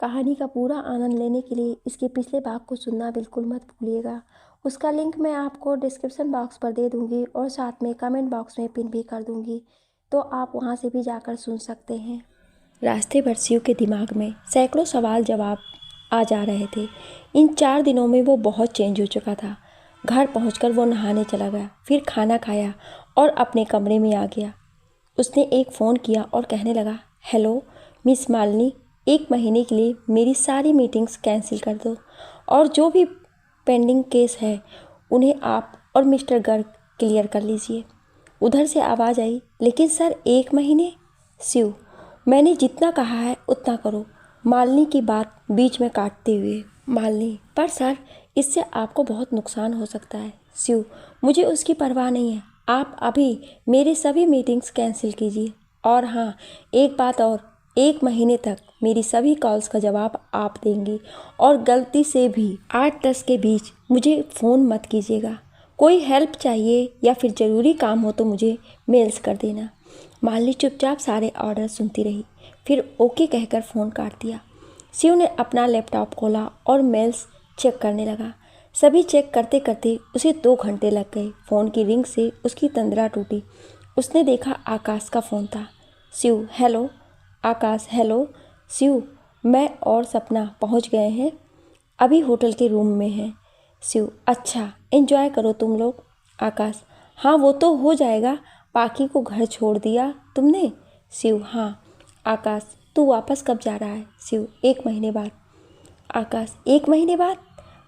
कहानी का पूरा आनंद लेने के लिए इसके पिछले भाग को सुनना बिल्कुल मत भूलिएगा। उसका लिंक मैं आपको डिस्क्रिप्शन बॉक्स पर दे दूंगी और साथ में कमेंट बॉक्स में पिन भी कर दूंगी, तो आप वहां से भी जाकर सुन सकते हैं। रास्ते भर शिव के दिमाग में सैकड़ों सवाल जवाब आ जा रहे थे। इन 4 दिनों में वो बहुत चेंज हो चुका था। घर पहुंचकर वो नहाने चला गया, फिर खाना खाया और अपने कमरे में आ गया। उसने एक फ़ोन किया और कहने लगा, हेलो मिस मालिनी, 1 महीने के लिए मेरी सारी मीटिंग्स कैंसिल कर दो और जो भी पेंडिंग केस है उन्हें आप और मिस्टर गर्ग क्लियर कर लीजिए। उधर से आवाज़ आई, लेकिन सर 1 महीने? शिव, मैंने जितना कहा है उतना करो। मालिनी की बात बीच में काटते हुए, मालिनी, पर सर इससे आपको बहुत नुकसान हो सकता है। शिव, मुझे उसकी परवाह नहीं है, आप अभी मेरे सभी मीटिंग्स कैंसिल कीजिए। और हाँ, एक बात और, 1 महीने तक मेरी सभी कॉल्स का जवाब आप देंगी और गलती से भी 8-10 के बीच मुझे फ़ोन मत कीजिएगा। कोई हेल्प चाहिए या फिर ज़रूरी काम हो तो मुझे मेल्स कर देना। मालिनी चुपचाप सारे ऑर्डर सुनती रही, फिर ओके कहकर फ़ोन काट दिया। शिव ने अपना लैपटॉप खोला और मेल्स चेक करने लगा। सभी चेक करते करते उसे 2 घंटे लग गए। फ़ोन की रिंग से उसकी तंद्रा टूटी। उसने देखा आकाश का फ़ोन था। शिव, हेलो। आकाश, हेलो। शिव, मैं और सपना पहुंच गए हैं, अभी होटल के रूम में हैं। शिव, अच्छा, एंजॉय करो तुम लोग। आकाश, हाँ वो तो हो जाएगा, पाखी को घर छोड़ दिया तुमने? शिव, हाँ। आकाश, तू वापस कब जा रहा है? शिव, 1 महीने बाद। आकाश, 1 महीने बाद?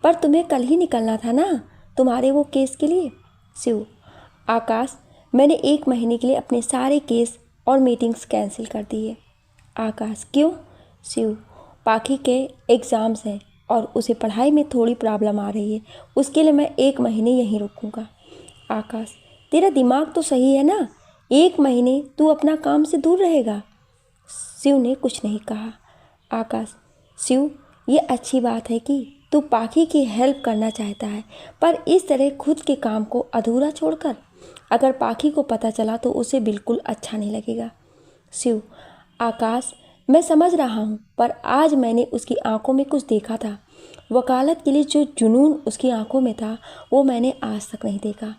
पर तुम्हें कल ही निकलना था ना, तुम्हारे वो केस के लिए। शिव, आकाश, मैंने 1 महीने के लिए अपने सारे केस और मीटिंग्स कैंसिल कर दिए। आकाश, क्यों? शिव, पाखी के एग्ज़ाम्स हैं और उसे पढ़ाई में थोड़ी प्रॉब्लम आ रही है, उसके लिए मैं 1 महीने यहीं रुकूंगा। आकाश, तेरा दिमाग तो सही है ना, 1 महीने तू अपना काम से दूर रहेगा। शिव ने कुछ नहीं कहा। आकाश, शिव, ये अच्छी बात है कि तू पाखी की हेल्प करना चाहता है, पर इस तरह खुद के काम को अधूरा छोड़कर, अगर पाखी को पता चला तो उसे बिल्कुल अच्छा नहीं लगेगा। शिव, आकाश, मैं समझ रहा हूँ, पर आज मैंने उसकी आंखों में कुछ देखा था। वकालत के लिए जो जुनून उसकी आंखों में था वो मैंने आज तक नहीं देखा।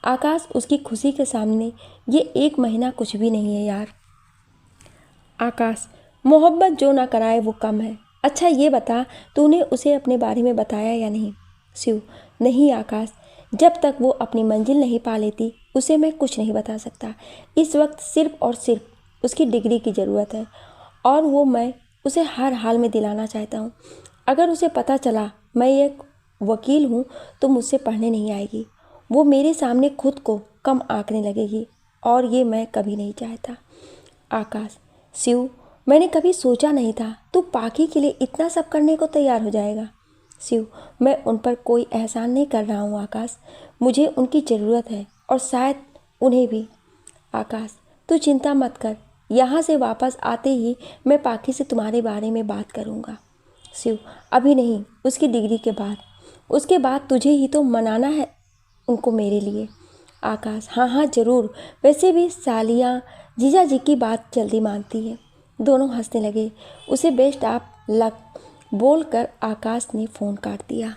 आकाश, उसकी खुशी के सामने ये 1 महीना कुछ भी नहीं है यार। आकाश, मोहब्बत जो ना कराए वो कम है। अच्छा ये बता, तूने उसे अपने बारे में बताया या नहीं? शिव, नहीं आकाश, जब तक वो अपनी मंजिल नहीं पा लेती उसे मैं कुछ नहीं बता सकता। इस वक्त सिर्फ और सिर्फ उसकी डिग्री की ज़रूरत है और वो मैं उसे हर हाल में दिलाना चाहता हूँ। अगर उसे पता चला मैं एक वकील हूँ तो मुझसे पढ़ने नहीं आएगी, वो मेरे सामने खुद को कम आंकने लगेगी और ये मैं कभी नहीं चाहता। आकाश, शिव, मैंने कभी सोचा नहीं था तू पाखी के लिए इतना सब करने को तैयार हो जाएगा। शिव, मैं उन पर कोई एहसान नहीं कर रहा हूँ आकाश, मुझे उनकी ज़रूरत है और शायद उन्हें भी। आकाश, तू चिंता मत कर, यहाँ से वापस आते ही मैं पाखी से तुम्हारे बारे में बात करूँगा। शिव, अभी नहीं, उसकी डिग्री के बाद, उसके बाद तुझे ही तो मनाना है उनको मेरे लिए। आकाश, हाँ हाँ ज़रूर, वैसे भी सालियाँ जीजा जी की बात जल्दी मानती है। दोनों हंसने लगे। उसे बेस्ट ऑफ लक बोलकर आकाश ने फ़ोन काट दिया।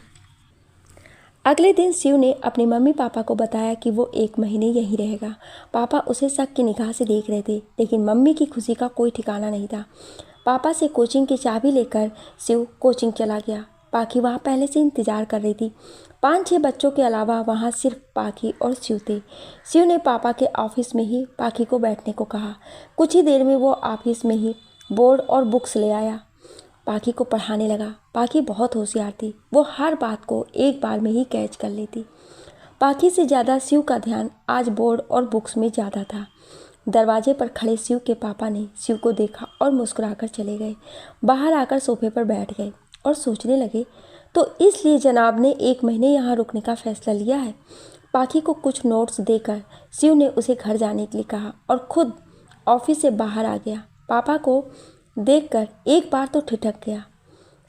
अगले दिन शिव ने अपने मम्मी पापा को बताया कि वो 1 महीने यहीं रहेगा। पापा उसे शक की निगाह से देख रहे थे, लेकिन मम्मी की खुशी का कोई ठिकाना नहीं था। पापा से कोचिंग की चाबी लेकर शिव कोचिंग चला गया। पाखी वहाँ पहले से इंतजार कर रही थी। 5-6 बच्चों के अलावा वहाँ सिर्फ पाखी और शिव थे। शिव ने पापा के ऑफिस में ही पाखी को बैठने को कहा। कुछ ही देर में वो ऑफिस में ही बोर्ड और बुक्स ले आया। पाखी को पढ़ाने लगा। पाखी बहुत होशियार थी, वो हर बात को एक बार में ही कैच कर लेती। पाखी से ज़्यादा शिव का ध्यान आज बोर्ड और बुक्स में ज़्यादा था। दरवाजे पर खड़े शिव के पापा ने शिव को देखा और मुस्कुराकर चले गए। बाहर आकर सोफे पर बैठ गए और सोचने लगे, तो इसलिए जनाब ने 1 महीने यहाँ रुकने का फैसला लिया है। पाखी को कुछ नोट्स देकर शिव ने उसे घर जाने के लिए कहा और खुद ऑफिस से बाहर आ गया। पापा को देखकर एक बार तो ठिठक गया।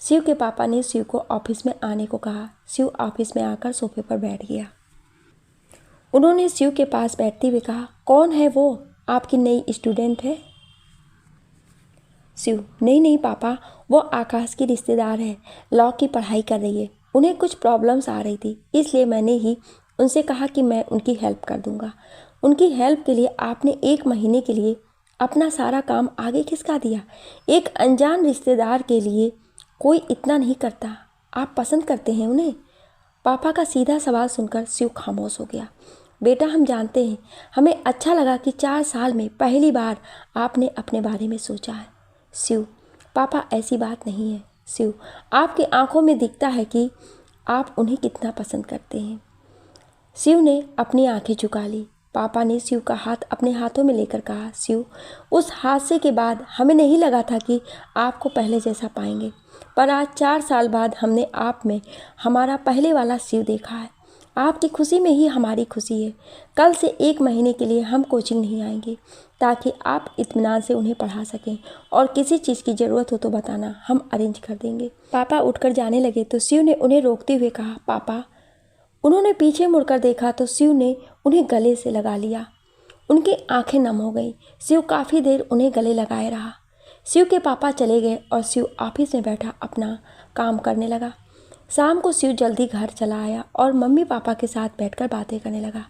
शिव के पापा ने शिव को ऑफिस में आने को कहा। शिव ऑफिस में आकर सोफे पर बैठ गया। उन्होंने शिव के पास बैठते हुए कहा, कौन है वो, आपकी नई स्टूडेंट है? शिव, नहीं नहीं पापा, वो आकाश की रिश्तेदार है, लॉ की पढ़ाई कर रही है। उन्हें कुछ प्रॉब्लम्स आ रही थी, इसलिए मैंने ही उनसे कहा कि मैं उनकी हेल्प कर दूंगा। उनकी हेल्प के लिए आपने 1 महीने के लिए अपना सारा काम आगे खिसका दिया। एक अनजान रिश्तेदार के लिए कोई इतना नहीं करता। आप पसंद करते हैं उन्हें? पापा का सीधा सवाल सुनकर शिव खामोश हो गया। बेटा, हम जानते हैं, हमें अच्छा लगा कि 4 साल में पहली बार आपने अपने बारे में सोचा है। शिव, पापा ऐसी बात नहीं है। शिव, आपकी आंखों में दिखता है कि आप उन्हें कितना पसंद करते हैं। शिव ने अपनी आंखें झुका ली। पापा ने शिव का हाथ अपने हाथों में लेकर कहा, शिव, उस हादसे के बाद हमें नहीं लगा था कि आपको पहले जैसा पाएंगे, पर आज 4 साल बाद हमने आप में हमारा पहले वाला शिव देखा है। आपकी खुशी में ही हमारी खुशी है। कल से 1 महीने के लिए हम कोचिंग नहीं आएंगे, ताकि आप इत्मीनान से उन्हें पढ़ा सकें, और किसी चीज़ की ज़रूरत हो तो बताना, हम अरेंज कर देंगे। पापा उठकर जाने लगे तो शिव ने उन्हें रोकते हुए कहा, पापा। उन्होंने पीछे मुड़कर देखा तो शिव ने उन्हें गले से लगा लिया। उनकी आंखें नम हो गईं। शिव काफ़ी देर उन्हें गले लगाए रहा। शिव के पापा चले गए और शिव ऑफिस में बैठा अपना काम करने लगा। शाम को शिव जल्दी घर चला आया और मम्मी पापा के साथ बैठकर बातें करने लगा।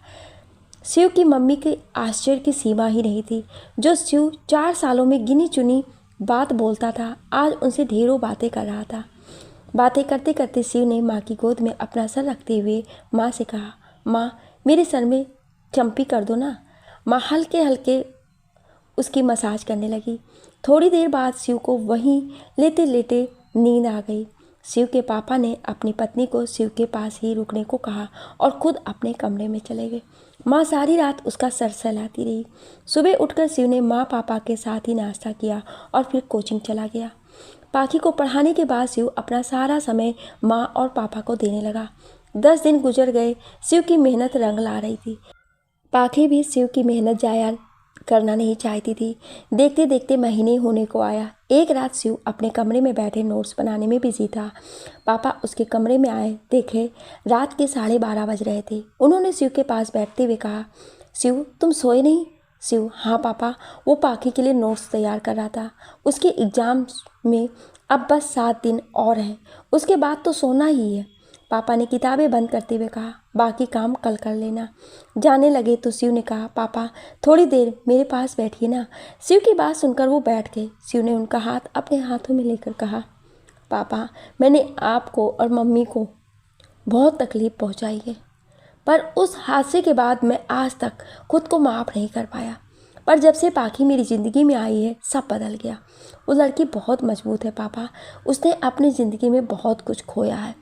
शिव की मम्मी के आश्चर्य की सीमा ही नहीं थी। जो शिव 4 सालों में गिनी चुनी बात बोलता था, आज उनसे ढेरों बातें कर रहा था। बातें करते करते शिव ने माँ की गोद में अपना सर रखते हुए माँ से कहा, माँ, मेरे सर में चंपी कर दो ना। माँ हल्के हल्के उसकी मसाज करने लगी। थोड़ी देर बाद शिव को वहीं लेटे लेटे नींद आ गई। शिव के पापा ने अपनी पत्नी को शिव के पास ही रुकने को कहा और खुद अपने कमरे में चले गए। माँ सारी रात उसका सर सहलाती रही। सुबह उठकर शिव ने माँ पापा के साथ ही नाश्ता किया और फिर कोचिंग चला गया। पाखी को पढ़ाने के बाद शिव अपना सारा समय माँ और पापा को देने लगा। 10 दिन गुजर गए। शिव की मेहनत रंग ला रही थी। पाखी भी शिव की मेहनत जाया करना नहीं चाहती थी। देखते देखते महीने होने को आया। एक रात शिव अपने कमरे में बैठे नोट्स बनाने में बिजी था। पापा उसके कमरे में आए, देखे रात के 12:30 बज रहे थे। उन्होंने शिव के पास बैठते हुए कहा, शिव, तुम सोए नहीं? शिव, हाँ पापा, वो पाखी के लिए नोट्स तैयार कर रहा था। उसके एग्जाम में अब बस 7 दिन और हैं, उसके बाद तो सोना ही है। पापा ने किताबें बंद करते हुए कहा, बाकी काम कल कर लेना। जाने लगे तो शिव ने कहा, पापा थोड़ी देर मेरे पास बैठिए ना। शिव की बात सुनकर वो बैठ गए। शिव ने उनका हाथ अपने हाथों में लेकर कहा, पापा, मैंने आपको और मम्मी को बहुत तकलीफ़ पहुंचाई है, पर उस हादसे के बाद मैं आज तक खुद को माफ़ नहीं कर पाया। पर जब से पाखी मेरी ज़िंदगी में आई है, सब बदल गया। वो लड़की बहुत मजबूत है पापा। उसने अपनी ज़िंदगी में बहुत कुछ खोया है,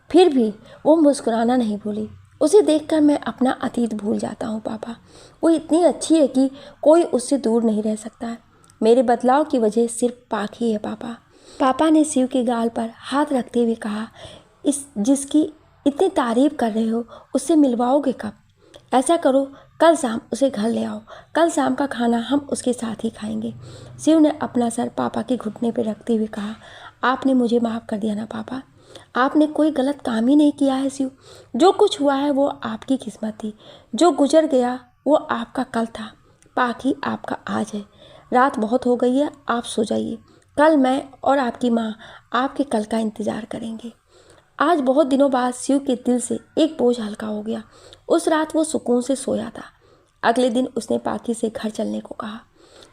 फिर भी वो मुस्कुराना नहीं भूली। उसे देखकर मैं अपना अतीत भूल जाता हूँ पापा। वो इतनी अच्छी है कि कोई उससे दूर नहीं रह सकता है। मेरे बदलाव की वजह सिर्फ पाखी है पापा। पापा ने शिव के गाल पर हाथ रखते हुए कहा, इस जिसकी इतनी तारीफ कर रहे हो उससे मिलवाओगे कब? ऐसा करो, कल शाम उसे घर ले आओ। कल शाम का खाना हम उसके साथ ही खाएंगे। शिव ने अपना सर पापा के घुटने पर रखते हुए कहा, आपने मुझे माफ़ कर दिया ना पापा। आपने कोई गलत काम ही नहीं किया है शिव। जो कुछ हुआ है वो आपकी किस्मत थी। जो गुजर गया वो आपका कल था। पाखी आपका आज है। रात बहुत हो गई है, आप सो जाइए। कल मैं और आपकी माँ आपके कल का इंतज़ार करेंगे। आज बहुत दिनों बाद शिव के दिल से एक बोझ हल्का हो गया। उस रात वो सुकून से सोया था। अगले दिन उसने पाखी से घर चलने को कहा।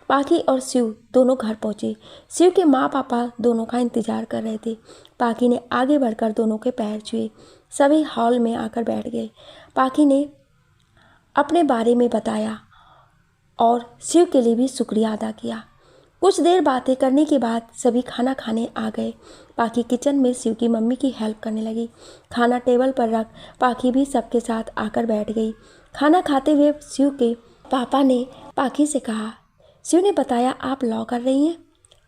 पाखी और शिव दोनों घर पहुंचे। शिव के माँ पापा दोनों का इंतजार कर रहे थे। पाखी ने आगे बढ़कर दोनों के पैर छुए। सभी हॉल में आकर बैठ गए। पाखी ने अपने बारे में बताया और शिव के लिए भी शुक्रिया अदा किया। कुछ देर बातें करने के बाद सभी खाना खाने आ गए। पाखी किचन में शिव की मम्मी की हेल्प करने लगी। खाना टेबल पर रख पाखी भी सबके साथ आकर बैठ गई। खाना खाते हुए शिव के पापा ने पाखी से कहा, शिव ने बताया आप लॉ कर रही हैं?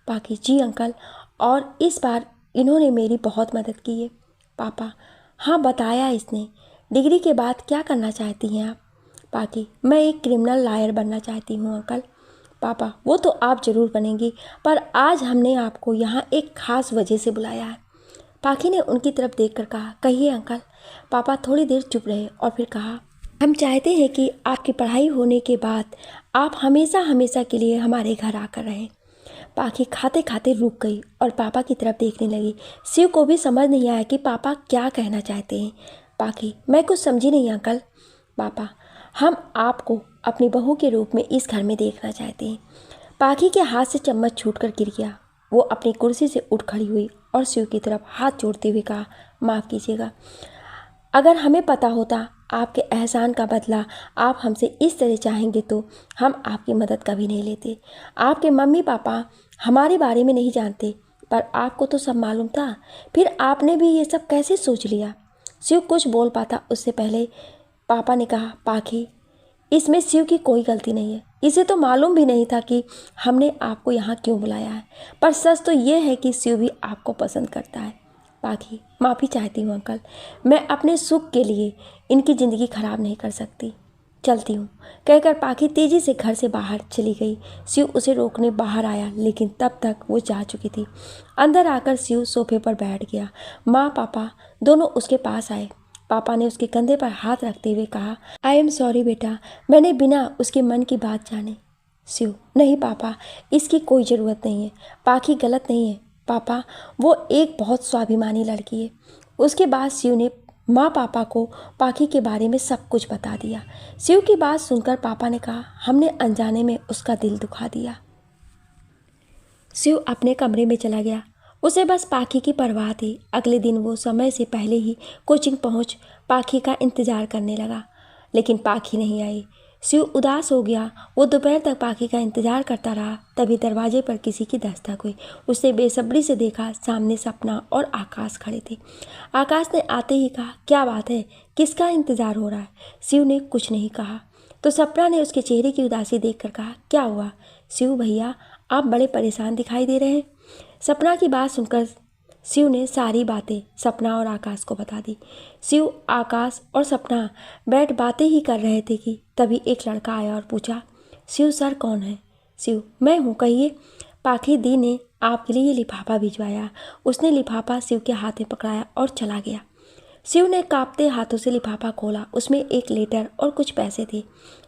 पाखी, जी अंकल, और इस बार इन्होंने मेरी बहुत मदद की है। पापा, हाँ बताया इसने। डिग्री के बाद क्या करना चाहती हैं आप? पाखी, मैं एक क्रिमिनल लॉयर बनना चाहती हूँ अंकल। पापा, वो तो आप ज़रूर बनेंगी, पर आज हमने आपको यहाँ एक ख़ास वजह से बुलाया है। पाखी ने उनकी तरफ देखकर कहा, कहिए अंकल। पापा थोड़ी देर चुप रहे और फिर कहा, हम चाहते हैं कि आपकी पढ़ाई होने के बाद आप हमेशा हमेशा के लिए हमारे घर आकर रहें। पाखी खाते खाते रुक गई और पापा की तरफ देखने लगी। शिव को भी समझ नहीं आया कि पापा क्या कहना चाहते हैं। पाखी, मैं कुछ समझी नहीं अंकल। पापा, हम आपको अपनी बहू के रूप में इस घर में देखना चाहते हैं। पाखी के हाथ से चम्मच छूटकर गिर गया। वो अपनी कुर्सी से उठ खड़ी हुई और शिव की तरफ हाथ जोड़ते हुए कहा, माफ़ कीजिएगा। अगर हमें पता होता आपके एहसान का बदला आप हमसे इस तरह चाहेंगे तो हम आपकी मदद कभी नहीं लेते। आपके मम्मी पापा हमारे बारे में नहीं जानते, पर आपको तो सब मालूम था। फिर आपने भी ये सब कैसे सोच लिया? शिव कुछ बोल पाता उससे पहले पापा ने कहा, पाखी, इसमें शिव की कोई गलती नहीं है। इसे तो मालूम भी नहीं था कि हमने आपको यहाँ क्यों बुलाया है, पर सच तो ये है कि शिव भी आपको पसंद करता है। पाखी, माफ़ी चाहती हूँ अंकल, मैं अपने सुख के लिए इनकी ज़िंदगी खराब नहीं कर सकती। चलती हूँ, कहकर पाखी तेज़ी से घर से बाहर चली गई। शिव उसे रोकने बाहर आया, लेकिन तब तक वो जा चुकी थी। अंदर आकर शिव सोफे पर बैठ गया। माँ पापा दोनों उसके पास आए। पापा ने उसके कंधे पर हाथ रखते हुए कहा, आई एम सॉरी बेटा, मैंने बिना उसके मन की बात जाने। शिव, नहीं पापा, इसकी कोई ज़रूरत नहीं है। पाखी गलत नहीं है पापा, वो एक बहुत स्वाभिमानी लड़की है। उसके बाद शिव ने माँ पापा को पाखी के बारे में सब कुछ बता दिया। शिव की बात सुनकर पापा ने कहा, हमने अनजाने में उसका दिल दुखा दिया। शिव अपने कमरे में चला गया। उसे बस पाखी की परवाह थी। अगले दिन वो समय से पहले ही कोचिंग पहुंच पाखी का इंतज़ार करने लगा, लेकिन पाखी नहीं आई। शिव उदास हो गया। वो दोपहर तक पाखी का इंतज़ार करता रहा। तभी दरवाजे पर किसी की दस्तक हुई। उसने बेसब्री से देखा, सामने सपना और आकाश खड़े थे। आकाश ने आते ही कहा, क्या बात है, किसका इंतज़ार हो रहा है? शिव ने कुछ नहीं कहा तो सपना ने उसके चेहरे की उदासी देखकर कहा, क्या हुआ शिव भैया, आप बड़े परेशान दिखाई दे रहे हैं। सपना की बात सुनकर शिव ने सारी बातें सपना और आकाश को बता दी। शिव, आकाश और सपना बैठ बातें ही कर रहे थे कि तभी एक लड़का आया और पूछा, शिव सर कौन है? शिव, मैं हूँ, कहिए। पाखी दी ने आपके लिए ये लिफाफा भिजवाया। उसने लिफाफा शिव के हाथ में पकड़ाया और चला गया। शिव ने कांपते हाथों से लिफाफा खोला। उसमें एक लेटर और कुछ पैसे थे।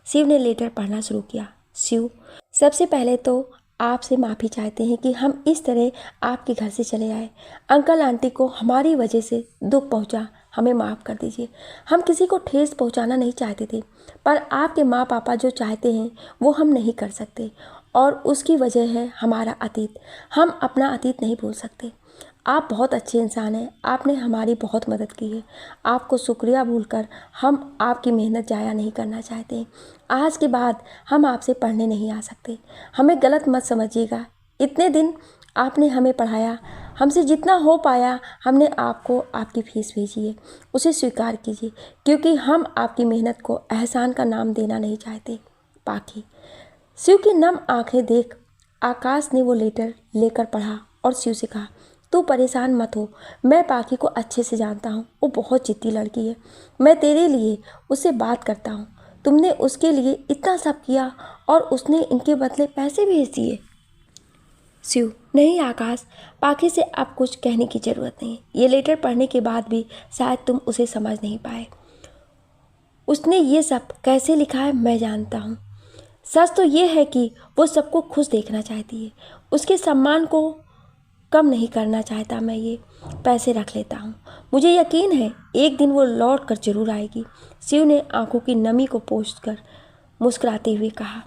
शिव ने लेटर पढ़ना शुरू किया। शिव, सबसे पहले तो आपसे माफ़ी चाहते हैं कि हम इस तरह आपके घर से चले आए। अंकल आंटी को हमारी वजह से दुख पहुंचा, हमें माफ़ कर दीजिए। हम किसी को ठेस पहुंचाना नहीं चाहते थे, पर आपके माँ पापा जो चाहते हैं वो हम नहीं कर सकते, और उसकी वजह है हमारा अतीत। हम अपना अतीत नहीं भूल सकते। आप बहुत अच्छे इंसान हैं, आपने हमारी बहुत मदद की है। आपको शुक्रिया भूलकर हम आपकी मेहनत ज़ाया नहीं करना चाहते। आज के बाद हम आपसे पढ़ने नहीं आ सकते, हमें गलत मत समझिएगा। इतने दिन आपने हमें पढ़ाया, हमसे जितना हो पाया हमने आपको आपकी फीस भेजी है, उसे स्वीकार कीजिए, क्योंकि हम आपकी मेहनत को एहसान का नाम देना नहीं चाहते। पाखी। शिव की नम आंखें देख आकाश ने वो लेटर लेकर पढ़ा और शिव से कहा, तू परेशान मत हो, मैं पाखी को अच्छे से जानता हूँ, वो बहुत जिद्दी लड़की है। मैं तेरे लिए उससे बात करता हूँ। तुमने उसके लिए इतना सब किया और उसने इनके बदले पैसे भेज दिए। शिव, नहीं आकाश, पाखी से अब कुछ कहने की ज़रूरत नहीं। ये लेटर पढ़ने के बाद भी शायद तुम उसे समझ नहीं पाए। उसने ये सब कैसे लिखा है मैं जानता हूँ। सच तो ये है कि वो सबको खुश देखना चाहती है। उसके सम्मान को कम नहीं करना चाहता। मैं ये पैसे रख लेता हूँ, मुझे यकीन है एक दिन वो लौट कर जरूर आएगी। शिव ने आंखों की नमी को पोंछकर मुस्कुराते हुए कहा,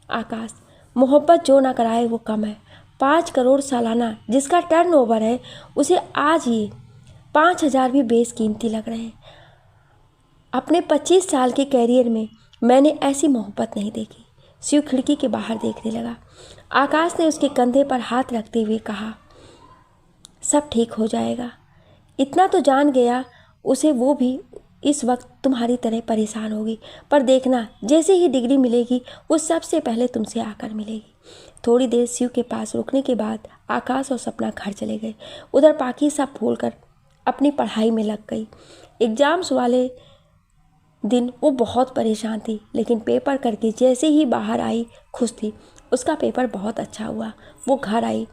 आकाश, मोहब्बत जो ना कराए वो कम है। 5 करोड़ सालाना जिसका टर्नओवर है, उसे आज ही 5,000 भी बेशकीमती लग रहे हैं। अपने 25 साल के कैरियर में मैंने ऐसी मोहब्बत नहीं देखी। शिव खिड़की के बाहर देखने लगा। आकाश ने उसके कंधे पर हाथ रखते हुए कहा, सब ठीक हो जाएगा। इतना तो जान गया उसे, वो भी इस वक्त तुम्हारी तरह परेशान होगी, पर देखना जैसे ही डिग्री मिलेगी वो सबसे पहले तुमसे आकर मिलेगी। थोड़ी देर शिव के पास रुकने के बाद आकाश और सपना घर चले गए। उधर पाखी सब भूलकर अपनी पढ़ाई में लग गई। एग्जाम्स वाले दिन वो बहुत परेशान थी, लेकिन पेपर करके जैसे ही बाहर आई खुश थी। उसका पेपर बहुत अच्छा हुआ। वो घर आई।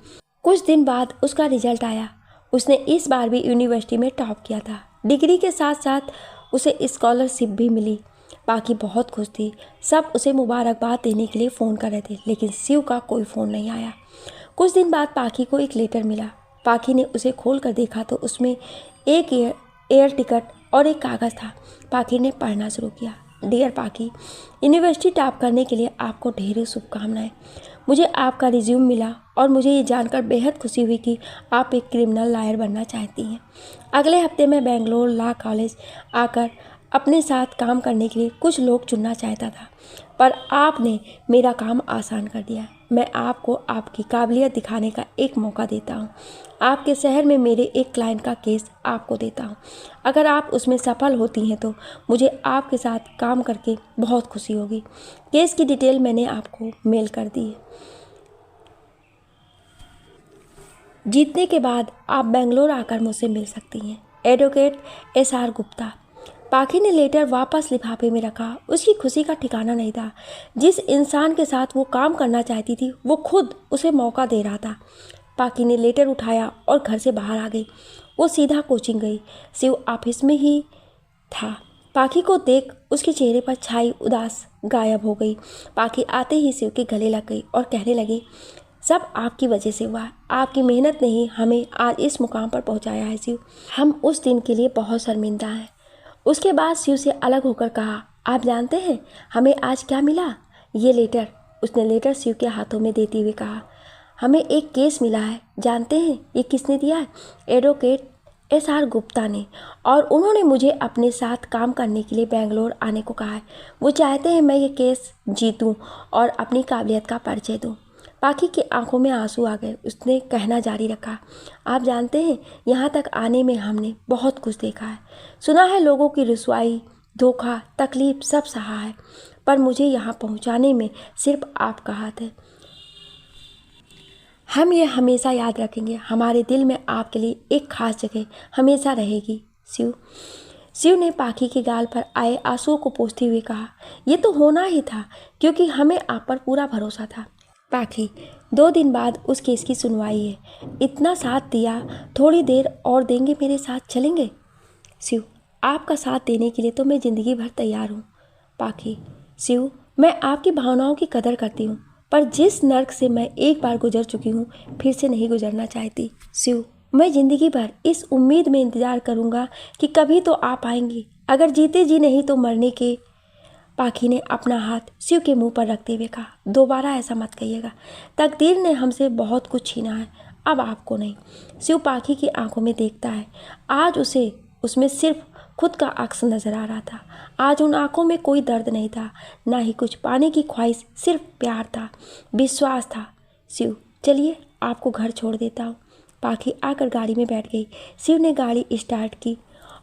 कुछ दिन बाद उसका रिजल्ट आया। उसने इस बार भी यूनिवर्सिटी में टॉप किया था। डिग्री के साथ साथ उसे स्कॉलरशिप भी मिली। बाकी बहुत खुश थी। सब उसे मुबारकबाद देने के लिए फ़ोन कर रहे थे, लेकिन शिव का कोई फ़ोन नहीं आया। कुछ दिन बाद पाखी को एक लेटर मिला। पाखी ने उसे खोल कर देखा तो उसमें एक एयर टिकट और एक कागज़ था। पाखी ने पढ़ना शुरू किया। डियर पाखी, यूनिवर्सिटी टॉप करने के लिए आपको ढेरों शुभकामनाएं। मुझे आपका रिज्यूम मिला और मुझे ये जानकर बेहद खुशी हुई कि आप एक क्रिमिनल लॉयर बनना चाहती हैं। अगले हफ्ते मैं बेंगलोर लॉ कॉलेज आकर अपने साथ काम करने के लिए कुछ लोग चुनना चाहता था, पर आपने मेरा काम आसान कर दिया। मैं आपको आपकी काबिलियत दिखाने का एक मौका देता हूँ। आपके शहर में मेरे एक क्लाइंट का केस आपको देता हूँ। अगर आप उसमें सफल होती हैं तो मुझे आपके साथ काम करके बहुत खुशी होगी। केस की डिटेल मैंने आपको मेल कर दी है। जीतने के बाद आप बेंगलोर आकर मुझसे मिल सकती हैं। Advocate SR Gupta. पाखी ने लेटर वापस लिफाफे में रखा। उसकी खुशी का ठिकाना नहीं था। जिस इंसान के साथ वो काम करना चाहती थी वो खुद उसे मौका दे रहा था। पाखी ने लेटर उठाया और घर से बाहर आ गई। वो सीधा कोचिंग गई। शिव ऑफिस में ही था। पाखी को देख उसके चेहरे पर छाई उदास गायब हो गई। पाखी आते ही शिव के गले लग गई और कहने लगी, सब आपकी वजह से हुआ। आपकी मेहनत ने ही हमें आज इस मुकाम पर पहुंचाया है शिव। हम उस दिन के लिए बहुत शर्मिंदा हैं। उसके बाद शिव से अलग होकर कहा, आप जानते हैं हमें आज क्या मिला? ये लेटर। उसने लेटर शिव के हाथों में देते हुए कहा, हमें एक केस मिला है। जानते हैं ये किसने दिया है? एडवोकेट SR गुप्ता ने। और उन्होंने मुझे अपने साथ काम करने के लिए बेंगलोर आने को कहा है। वो चाहते हैं मैं ये केस जीतूं और अपनी काबिलियत का परिचय दूं। पाखी की आंखों में आंसू आ गए। उसने कहना जारी रखा, आप जानते हैं यहाँ तक आने में हमने बहुत कुछ देखा है, सुना है, लोगों की रुसवाई, धोखा, तकलीफ सब सहा है, पर मुझे यहाँ पहुँचाने में सिर्फ आपका हाथ है। हम ये हमेशा याद रखेंगे। हमारे दिल में आपके लिए एक खास जगह हमेशा रहेगी शिव। शिव ने पाखी के गाल पर आए आंसुओं को पोंछते हुए कहा, यह तो होना ही था क्योंकि हमें आप पर पूरा भरोसा था। पाखी, 2 दिन बाद उस केस की सुनवाई है। इतना साथ दिया, थोड़ी देर और देंगे, मेरे साथ चलेंगे? शिव, आपका साथ देने के लिए तो मैं ज़िंदगी भर तैयार हूँ। पाखी, शिव, मैं आपकी भावनाओं की कदर करती हूँ, पर जिस नर्क से मैं एक बार गुजर चुकी हूँ फिर से नहीं गुजरना चाहती। शिव, मैं ज़िंदगी भर इस उम्मीद में इंतज़ार करूँगा कि कभी तो आप आएंगी, अगर जीते जी नहीं तो मरने के। पाखी ने अपना हाथ शिव के मुंह पर रखते हुए कहा, दोबारा ऐसा मत कहिएगा। तकदीर ने हमसे बहुत कुछ छीना है, अब आपको नहीं। शिव पाखी की आंखों में देखता है। आज उसे उसमें सिर्फ खुद का अक्स नजर आ रहा था। आज उन आंखों में कोई दर्द नहीं था, ना ही कुछ पाने की ख्वाहिश, सिर्फ प्यार था, विश्वास था। शिव, चलिए आपको घर छोड़ देता हूँ। पाखी आकर गाड़ी में बैठ गई। शिव ने गाड़ी स्टार्ट की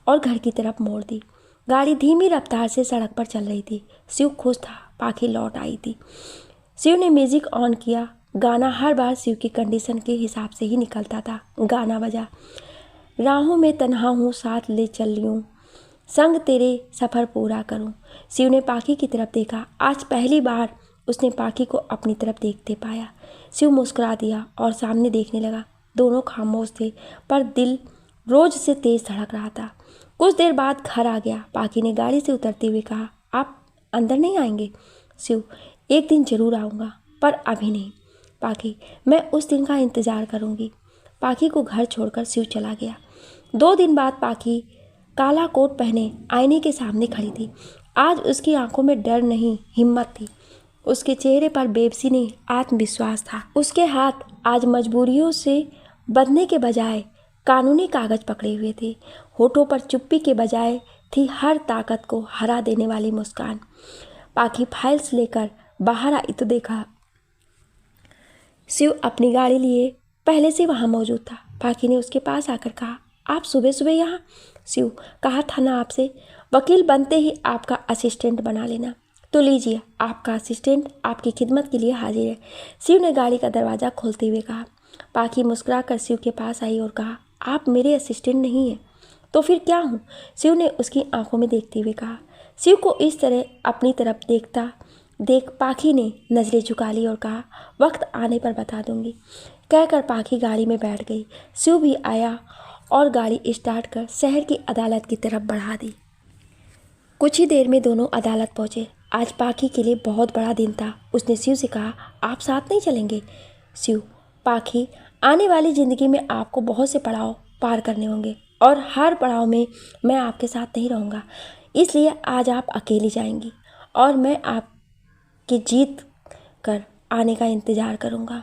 और घर की तरफ मोड़ दी। गाड़ी धीमी रफ्तार से सड़क पर चल रही थी। शिव खुश था, पाखी लौट आई थी। शिव ने म्यूजिक ऑन किया। गाना हर बार शिव की कंडीशन के हिसाब से ही निकलता था। गाना बजा, राहों में तन्हा हूँ, साथ ले चल लूँ, संग तेरे सफ़र पूरा करूँ। शिव ने पाखी की तरफ देखा। आज पहली बार उसने पाखी को अपनी तरफ देखते पाया। शिव मुस्कुरा दिया और सामने देखने लगा। दोनों खामोश थे, पर दिल रोज से तेज धड़क रहा था। कुछ देर बाद घर आ गया। पाखी ने गाड़ी से उतरते हुए कहा, आप अंदर नहीं आएंगे? शिव, एक दिन जरूर आऊँगा, पर अभी नहीं। पाखी, मैं उस दिन का इंतज़ार करूँगी। पाखी को घर छोड़कर शिव चला गया। 2 दिन बाद पाखी काला कोट पहने आईने के सामने खड़ी थी। आज उसकी आंखों में डर नहीं, हिम्मत थी। उसके चेहरे पर बेबसी नहीं, आत्मविश्वास था। उसके हाथ आज मजबूरियों से बंधने के बजाय कानूनी कागज पकड़े हुए थे। होठों पर चुप्पी के बजाय थी हर ताकत को हरा देने वाली मुस्कान। पाखी फाइल्स लेकर बाहर आई तो देखा शिव अपनी गाड़ी लिए पहले से वहाँ मौजूद था। पाखी ने उसके पास आकर कहा, आप सुबह सुबह यहाँ? शिव, कहा था ना आपसे, वकील बनते ही आपका असिस्टेंट बना लेना। तो लीजिए, आपका असिस्टेंट आपकी खिदमत के लिए हाजिर है। शिव ने गाड़ी का दरवाज़ा खोलते हुए कहा। पाखी मुस्कुराकर शिव के पास आई और कहा, आप मेरे असिस्टेंट नहीं हैं तो फिर क्या हूँ? शिव ने उसकी आंखों में देखते हुए कहा। शिव को इस तरह अपनी तरफ देख पाखी ने नज़रें झुका ली और कहा, वक्त आने पर बता दूंगी। कहकर पाखी गाड़ी में बैठ गई। शिव भी आया और गाड़ी स्टार्ट कर शहर की अदालत की तरफ बढ़ा दी। कुछ ही देर में दोनों अदालत पहुँचे। आज पाखी के लिए बहुत बड़ा दिन था। उसने शिव से कहा, आप साथ नहीं चलेंगे? शिव, पाखी, आने वाली ज़िंदगी में आपको बहुत से पड़ाव पार करने होंगे और हर पड़ाव में मैं आपके साथ नहीं रहूँगा, इसलिए आज आप अकेली जाएंगी और मैं आपकी जीत कर आने का इंतज़ार करूँगा।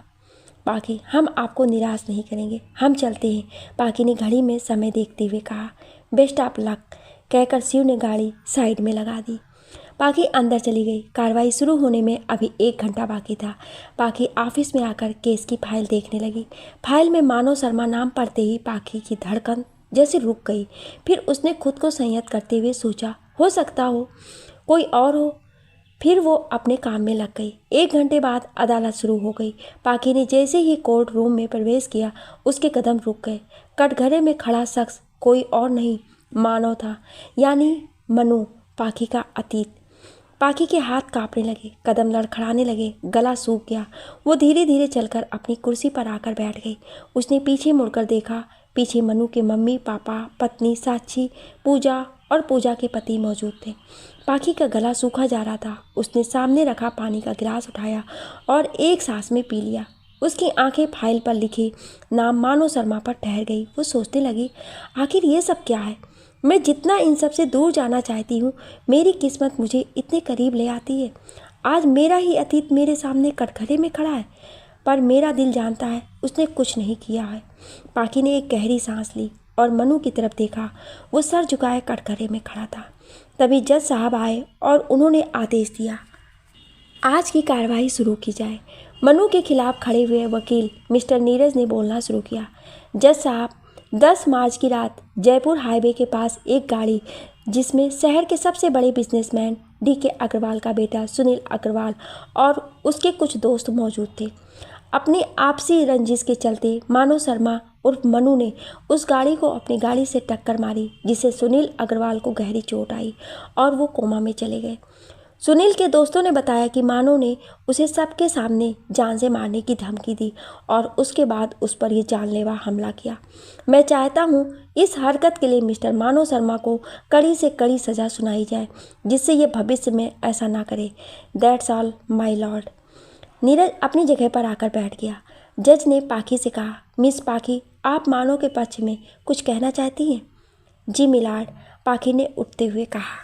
पाखी, हम आपको निराश नहीं करेंगे, हम चलते हैं। पाखी ने घड़ी में समय देखते हुए कहा। बेस्ट ऑफ लक कहकर शिव ने गाड़ी साइड में लगा दी। पाखी अंदर चली गई। कार्रवाई शुरू होने में अभी 1 घंटा बाकी था। पाखी ऑफिस में आकर केस की फाइल देखने लगी। फाइल में मानव शर्मा नाम पढ़ते ही पाखी की धड़कन जैसे रुक गई। फिर उसने खुद को संयत करते हुए सोचा, हो सकता हो कोई और हो। फिर वो अपने काम में लग गई। 1 घंटे बाद अदालत शुरू हो गई। पाखी ने जैसे ही कोर्ट रूम में प्रवेश किया, उसके कदम रुक गए। कटघरे में खड़ा शख्स कोई और नहीं, मानव था, यानी मनु, पाखी का अतीत। पाखी के हाथ कांपने लगे, कदम लड़खड़ाने लगे, गला सूख गया। वो धीरे धीरे चलकर अपनी कुर्सी पर आकर बैठ गई। उसने पीछे मुड़कर देखा। पीछे मनु के मम्मी पापा, पत्नी साक्षी, पूजा और पूजा के पति मौजूद थे। पाखी का गला सूखा जा रहा था। उसने सामने रखा पानी का गिलास उठाया और एक सांस में पी लिया। उसकी आंखें फाइल पर लिखे नाम मानव शर्मा पर ठहर गई। वो सोचने लगी, आखिर ये सब क्या है? मैं जितना इन सब से दूर जाना चाहती हूँ, मेरी किस्मत मुझे इतने करीब ले आती है। आज मेरा ही अतीत मेरे सामने कटघरे में खड़ा है, पर मेरा दिल जानता है उसने कुछ नहीं किया है। पाखी ने एक गहरी सांस ली और मनु की तरफ देखा। वो सर झुकाए कटघरे में खड़ा था। तभी जज साहब आए और उन्होंने आदेश दिया, आज की कार्रवाई शुरू की जाए। मनु के खिलाफ खड़े हुए वकील मिस्टर नीरज ने बोलना शुरू किया। जज साहब, 10 मार्च की रात जयपुर हाईवे के पास एक गाड़ी जिसमें शहर के सबसे बड़े बिजनेसमैन DK अग्रवाल का बेटा सुनील अग्रवाल और उसके कुछ दोस्त मौजूद थे। अपनी आपसी रंजिश के चलते मानव शर्मा उर्फ मनु ने उस गाड़ी को अपनी गाड़ी से टक्कर मारी, जिससे सुनील अग्रवाल को गहरी चोट आई और वो कोमा में चले गए। सुनील के दोस्तों ने बताया कि मानव ने उसे सबके सामने जान से मारने की धमकी दी और उसके बाद उस पर यह जानलेवा हमला किया। मैं चाहता हूँ इस हरकत के लिए मिस्टर मानव शर्मा को कड़ी से कड़ी सज़ा सुनाई जाए, जिससे ये भविष्य में ऐसा ना करे। That's all my Lord. Neeraj अपनी जगह पर आकर बैठ गया। जज ने पाखी से कहा, मिस पाखी, आप मानव के पक्ष में कुछ कहना चाहती हैं? जी मिलाड, पाखी ने उठते हुए कहा।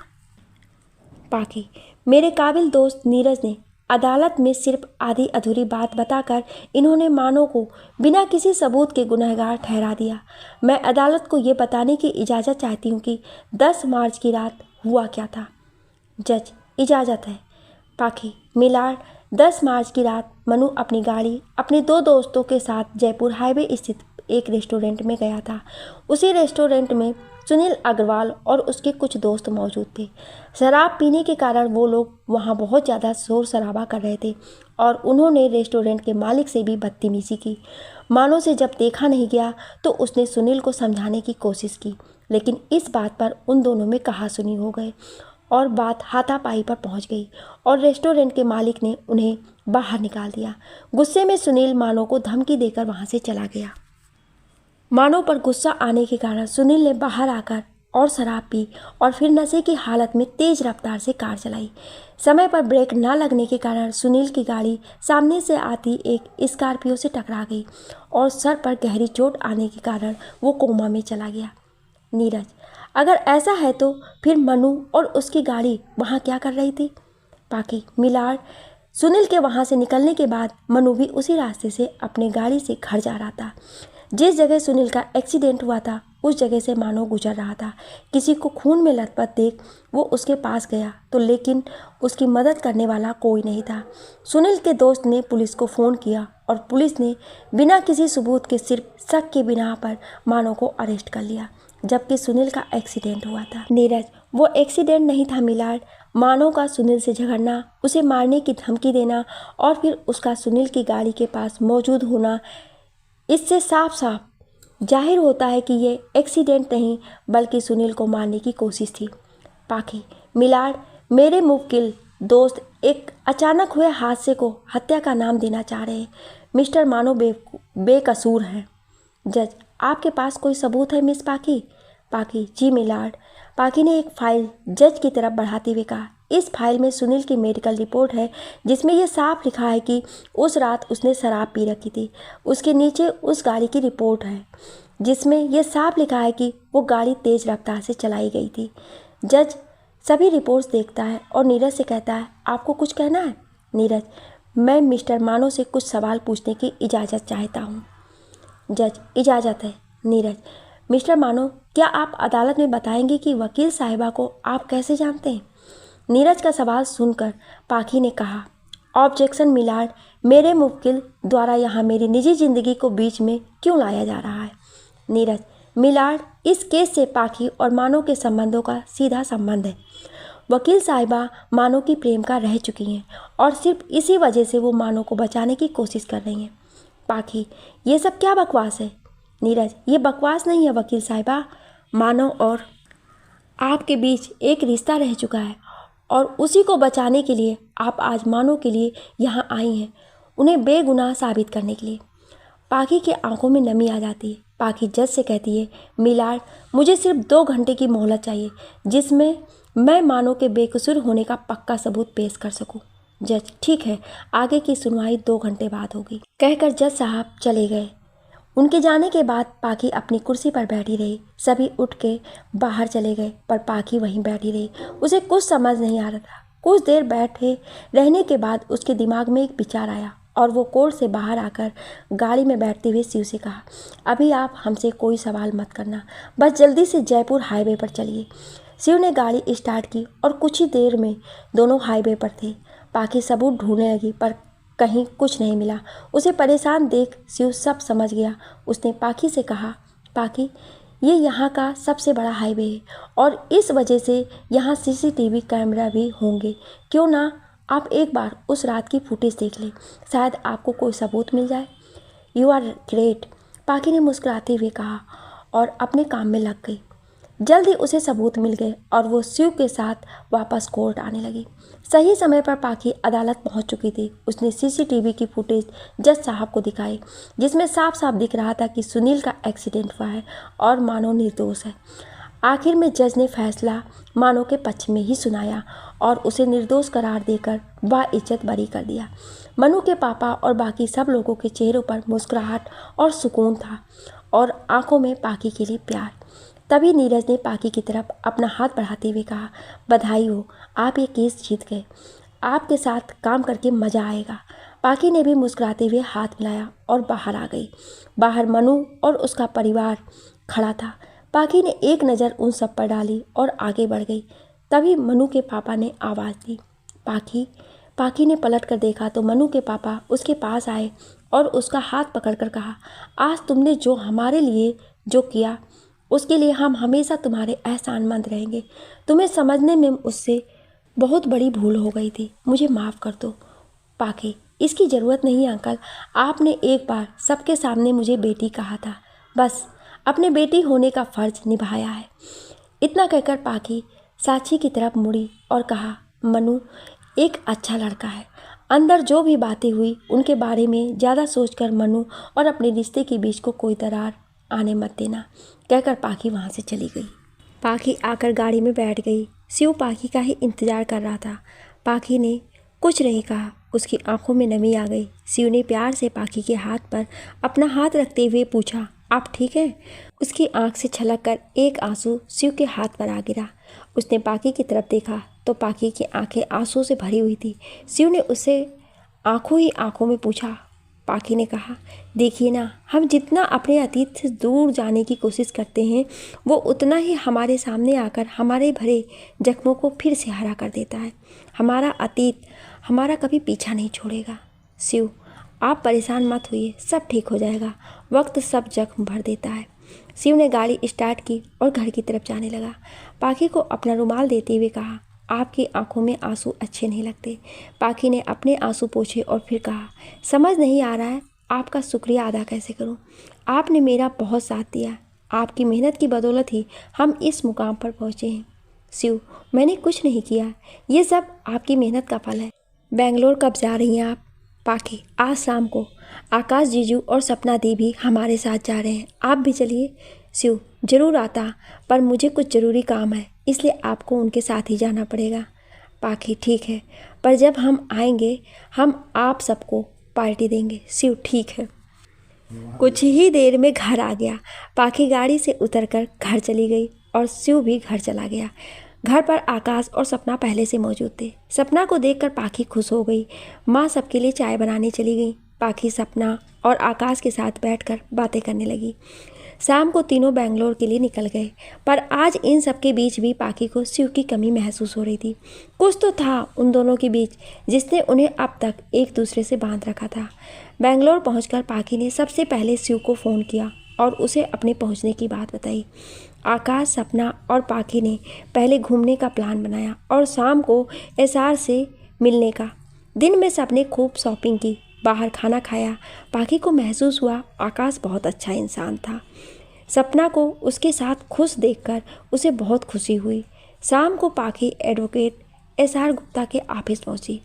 पाखी, मेरे काबिल दोस्त नीरज ने अदालत में सिर्फ आधी अधूरी बात बताकर इन्होंने मानव को बिना किसी सबूत के गुनहगार ठहरा दिया। मैं अदालत को ये बताने की इजाज़त चाहती हूँ कि 10 मार्च की रात हुआ क्या था। जज, इजाज़त है। पाखी, मिलाड, 10 मार्च की रात मनु अपनी गाड़ी अपने 2 दोस्तों के साथ जयपुर हाईवे स्थित एक रेस्टोरेंट में गया था। उसी रेस्टोरेंट में सुनील अग्रवाल और उसके कुछ दोस्त मौजूद थे। शराब पीने के कारण वो लोग वहाँ बहुत ज़्यादा शोर शराबा कर रहे थे और उन्होंने रेस्टोरेंट के मालिक से भी बदतमीजी की। मानो से जब देखा नहीं गया तो उसने सुनील को समझाने की कोशिश की, लेकिन इस बात पर उन दोनों में कहासुनी हो गए और बात हाथापाई पर पहुंच गई और रेस्टोरेंट के मालिक ने उन्हें बाहर निकाल दिया। गुस्से में सुनील मानव को धमकी देकर वहां से चला गया। मानव पर गुस्सा आने के कारण सुनील ने बाहर आकर और शराब पी और फिर नशे की हालत में तेज रफ्तार से कार चलाई। समय पर ब्रेक न लगने के कारण सुनील की गाड़ी सामने से आती एक स्कॉर्पियो से टकरा गई और सर पर गहरी चोट आने के कारण वो कोमा में चला गया। नीरज, अगर ऐसा है तो फिर मनु और उसकी गाड़ी वहाँ क्या कर रही थी? पाखी, मिलाड, सुनील के वहाँ से निकलने के बाद मनु भी उसी रास्ते से अपने गाड़ी से घर जा रहा था। जिस जगह सुनील का एक्सीडेंट हुआ था उस जगह से मानव गुजर रहा था। किसी को खून में लथपथ देख वो उसके पास गया तो लेकिन उसकी मदद करने वाला कोई नहीं था। सुनील के दोस्त ने पुलिस को फ़ोन किया और पुलिस ने बिना किसी सबूत के सिर्फ शक के बिना पर मानव को अरेस्ट कर लिया, जबकि सुनील का एक्सीडेंट हुआ था। नीरज, वो एक्सीडेंट नहीं था मिलाड। मानव का सुनील से झगड़ना, उसे मारने की धमकी देना और फिर उसका सुनील की गाड़ी के पास मौजूद होना, इससे साफ साफ जाहिर होता है कि ये एक्सीडेंट नहीं बल्कि सुनील को मारने की कोशिश थी। पाखी, मिलाड, मेरे मुवक्किल दोस्त एक अचानक हुए हादसे को हत्या का नाम देना चाह रहे हैं। मिस्टर मानव बेकसूर हैं। जज, आपके पास कोई सबूत है मिस पाखी? पाखी, जी मिलाड। पाखी ने एक फाइल जज की तरफ बढ़ाते हुए कहा, इस फाइल में सुनील की मेडिकल रिपोर्ट है जिसमें यह साफ लिखा है कि उस रात उसने शराब पी रखी थी। उसके नीचे उस गाड़ी की रिपोर्ट है जिसमें यह साफ लिखा है कि वो गाड़ी तेज़ रफ्तार से चलाई गई थी। जज सभी रिपोर्ट्स देखता है और नीरज से कहता है, आपको कुछ कहना है? नीरज, मैं मिस्टर मानो से कुछ सवाल पूछने की इजाज़त चाहता हूँ। जज, इजाज़त है। नीरज, मिस्टर मानो, क्या आप अदालत में बताएंगे कि वकील साहिबा को आप कैसे जानते हैं? नीरज का सवाल सुनकर पाखी ने कहा, ऑब्जेक्शन मिलार्ड, मेरे मुवक्किल द्वारा यहाँ मेरी निजी ज़िंदगी को बीच में क्यों लाया जा रहा है? नीरज, मिलार्ड, इस केस से पाखी और मानो के संबंधों का सीधा संबंध है। वकील साहिबा मानो की प्रेमिका रह चुकी हैं और सिर्फ इसी वजह से वो मानो को बचाने की कोशिश कर रही हैं। पाखी, ये सब क्या बकवास है? नीरज, ये बकवास नहीं है वकील साहिबा। मानो और आपके बीच एक रिश्ता रह चुका है और उसी को बचाने के लिए आप आज मानो के लिए यहाँ आई हैं, उन्हें बेगुनाह साबित करने के लिए। पाखी की आंखों में नमी आ जाती है। पाखी जज से कहती है, मिलार्ड, मुझे सिर्फ 2 घंटे की मोहलत चाहिए जिसमें मैं मानो के बेकसूर होने का पक्का सबूत पेश कर सकूं। जज, ठीक है, आगे की सुनवाई 2 घंटे बाद होगी, कहकर जज साहब चले गए। उनके जाने के बाद पाखी अपनी कुर्सी पर बैठी रही। सभी उठ के बाहर चले गए पर पाखी वहीं बैठी रही। उसे कुछ समझ नहीं आ रहा था। कुछ देर बैठे रहने के बाद उसके दिमाग में एक विचार आया और वो कोर्ट से बाहर आकर गाड़ी में बैठते हुए शिव से कहा, अभी आप हमसे कोई सवाल मत करना, बस जल्दी से जयपुर हाईवे पर चलिए। शिव ने गाड़ी स्टार्ट की और कुछ ही देर में दोनों हाईवे पर थे। पाखी सबूत ढूंढने लगी पर कहीं कुछ नहीं मिला। उसे परेशान देख शिव सब समझ गया। उसने पाखी से कहा, पाखी, ये यहाँ का सबसे बड़ा हाईवे है और इस वजह से यहाँ सीसीटीवी कैमरा भी होंगे। क्यों ना आप एक बार उस रात की फुटेज देख लें, शायद आपको कोई सबूत मिल जाए। यू आर ग्रेट, पाखी ने मुस्कुराते हुए कहा और अपने काम में लग गई। जल्द ही उसे सबूत मिल गए और वो शिव के साथ वापस कोर्ट आने लगी। सही समय पर पाखी अदालत पहुंच चुकी थी। उसने सीसीटीवी की फुटेज जज साहब को दिखाई जिसमें साफ साफ दिख रहा था कि सुनील का एक्सीडेंट हुआ है और मानो निर्दोष है। आखिर में जज ने फैसला मानो के पक्ष में ही सुनाया और उसे निर्दोष करार देकर बाइज्जत बरी कर दिया। मनु के पापा और बाकी सब लोगों के चेहरों पर मुस्कुराहट और सुकून था और आंखों में पाखी के लिए प्यार। तभी नीरज ने पाखी की तरफ अपना हाथ बढ़ाते हुए कहा, बधाई हो, आप ये केस जीत गए। आपके साथ काम करके मज़ा आएगा। पाखी ने भी मुस्कुराते हुए हाथ मिलाया और बाहर आ गई। बाहर मनु और उसका परिवार खड़ा था। पाखी ने एक नज़र उन सब पर डाली और आगे बढ़ गई। तभी मनु के पापा ने आवाज़ दी, पाखी। पाखी ने पलट कर देखा तो मनु के पापा उसके पास आए और उसका हाथ पकड़कर कहा, आज तुमने जो हमारे लिए जो किया उसके लिए हम हमेशा तुम्हारे एहसानमंद रहेंगे। तुम्हें समझने में मुझसे बहुत बड़ी भूल हो गई थी, मुझे माफ़ कर दो। पाखी, इसकी ज़रूरत नहीं अंकल, आपने एक बार सबके सामने मुझे बेटी कहा था, बस अपने बेटी होने का फ़र्ज निभाया है। इतना कहकर पाखी साक्षी की तरफ मुड़ी और कहा, मनु एक अच्छा लड़का है। अंदर जो भी बातें हुई उनके बारे में ज़्यादा सोचकर मनु और अपने रिश्ते के बीच को कोई दरार आने मत देना, कहकर पाखी वहाँ से चली गई। पाखी आकर गाड़ी में बैठ गई। शिव पाखी का ही इंतज़ार कर रहा था। पाखी ने कुछ नहीं कहा, उसकी आंखों में नमी आ गई। शिव ने प्यार से पाखी के हाथ पर अपना हाथ रखते हुए पूछा, आप ठीक हैं? उसकी आंख से छलक कर एक आंसू शिव के हाथ पर आ गिरा। उसने पाखी की तरफ देखा तो पाखी की आंखें आंसू से भरी हुई थी। शिव ने उसे आंखों ही आंखों में पूछा। पाखी ने कहा, देखिए ना, हम जितना अपने अतीत से दूर जाने की कोशिश करते हैं वो उतना ही हमारे सामने आकर हमारे भरे जख्मों को फिर से हरा कर देता है। हमारा अतीत हमारा कभी पीछा नहीं छोड़ेगा। शिव, आप परेशान मत होइए, सब ठीक हो जाएगा, वक्त सब जख्म भर देता है। शिव ने गाड़ी स्टार्ट की और घर की तरफ जाने लगा। पाखी को अपना रुमाल देते हुए कहा, आपकी आंखों में आंसू अच्छे नहीं लगते। पाखी ने अपने आंसू पोंछे और फिर कहा, समझ नहीं आ रहा है आपका शुक्रिया अदा कैसे करूं। आपने मेरा बहुत साथ दिया, आपकी मेहनत की बदौलत ही हम इस मुकाम पर पहुंचे हैं। शिव, मैंने कुछ नहीं किया, ये सब आपकी मेहनत का फल है। बेंगलोर कब जा रही हैं आप? पाखी, आज शाम को। आकाश जीजू और सपना दी भी हमारे साथ जा रहे हैं, आप भी चलिए। शिव, जरूर आता, पर मुझे कुछ ज़रूरी काम है इसलिए आपको उनके साथ ही जाना पड़ेगा। पाखी ठीक है, पर जब हम आएंगे हम आप सबको पार्टी देंगे। शिव ठीक है। कुछ ही देर में घर आ गया। पाखी गाड़ी से उतरकर घर चली गई और शिव भी घर चला गया। घर पर आकाश और सपना पहले से मौजूद थे। सपना को देखकर पाखी खुश हो गई। माँ सबके लिए चाय बनाने चली गई। पाखी सपना और आकाश के साथ बैठकर बातें करने लगी। शाम को तीनों बेंगलोर के लिए निकल गए, पर आज इन सब के बीच भी पाखी को शिव की कमी महसूस हो रही थी। कुछ तो था उन दोनों के बीच जिसने उन्हें अब तक एक दूसरे से बांध रखा था। बेंगलोर पहुंचकर पाखी ने सबसे पहले शिव को फ़ोन किया और उसे अपने पहुंचने की बात बताई। आकाश, सपना और पाखी ने पहले घूमने का प्लान बनाया और शाम को एसआर से मिलने का। दिन में सबने खूब शॉपिंग की, बाहर खाना खाया। पाखी को महसूस हुआ आकाश बहुत अच्छा इंसान था। सपना को उसके साथ खुश देखकर उसे बहुत खुशी हुई। शाम को पाखी एडवोकेट एसआर गुप्ता के ऑफिस पहुंची।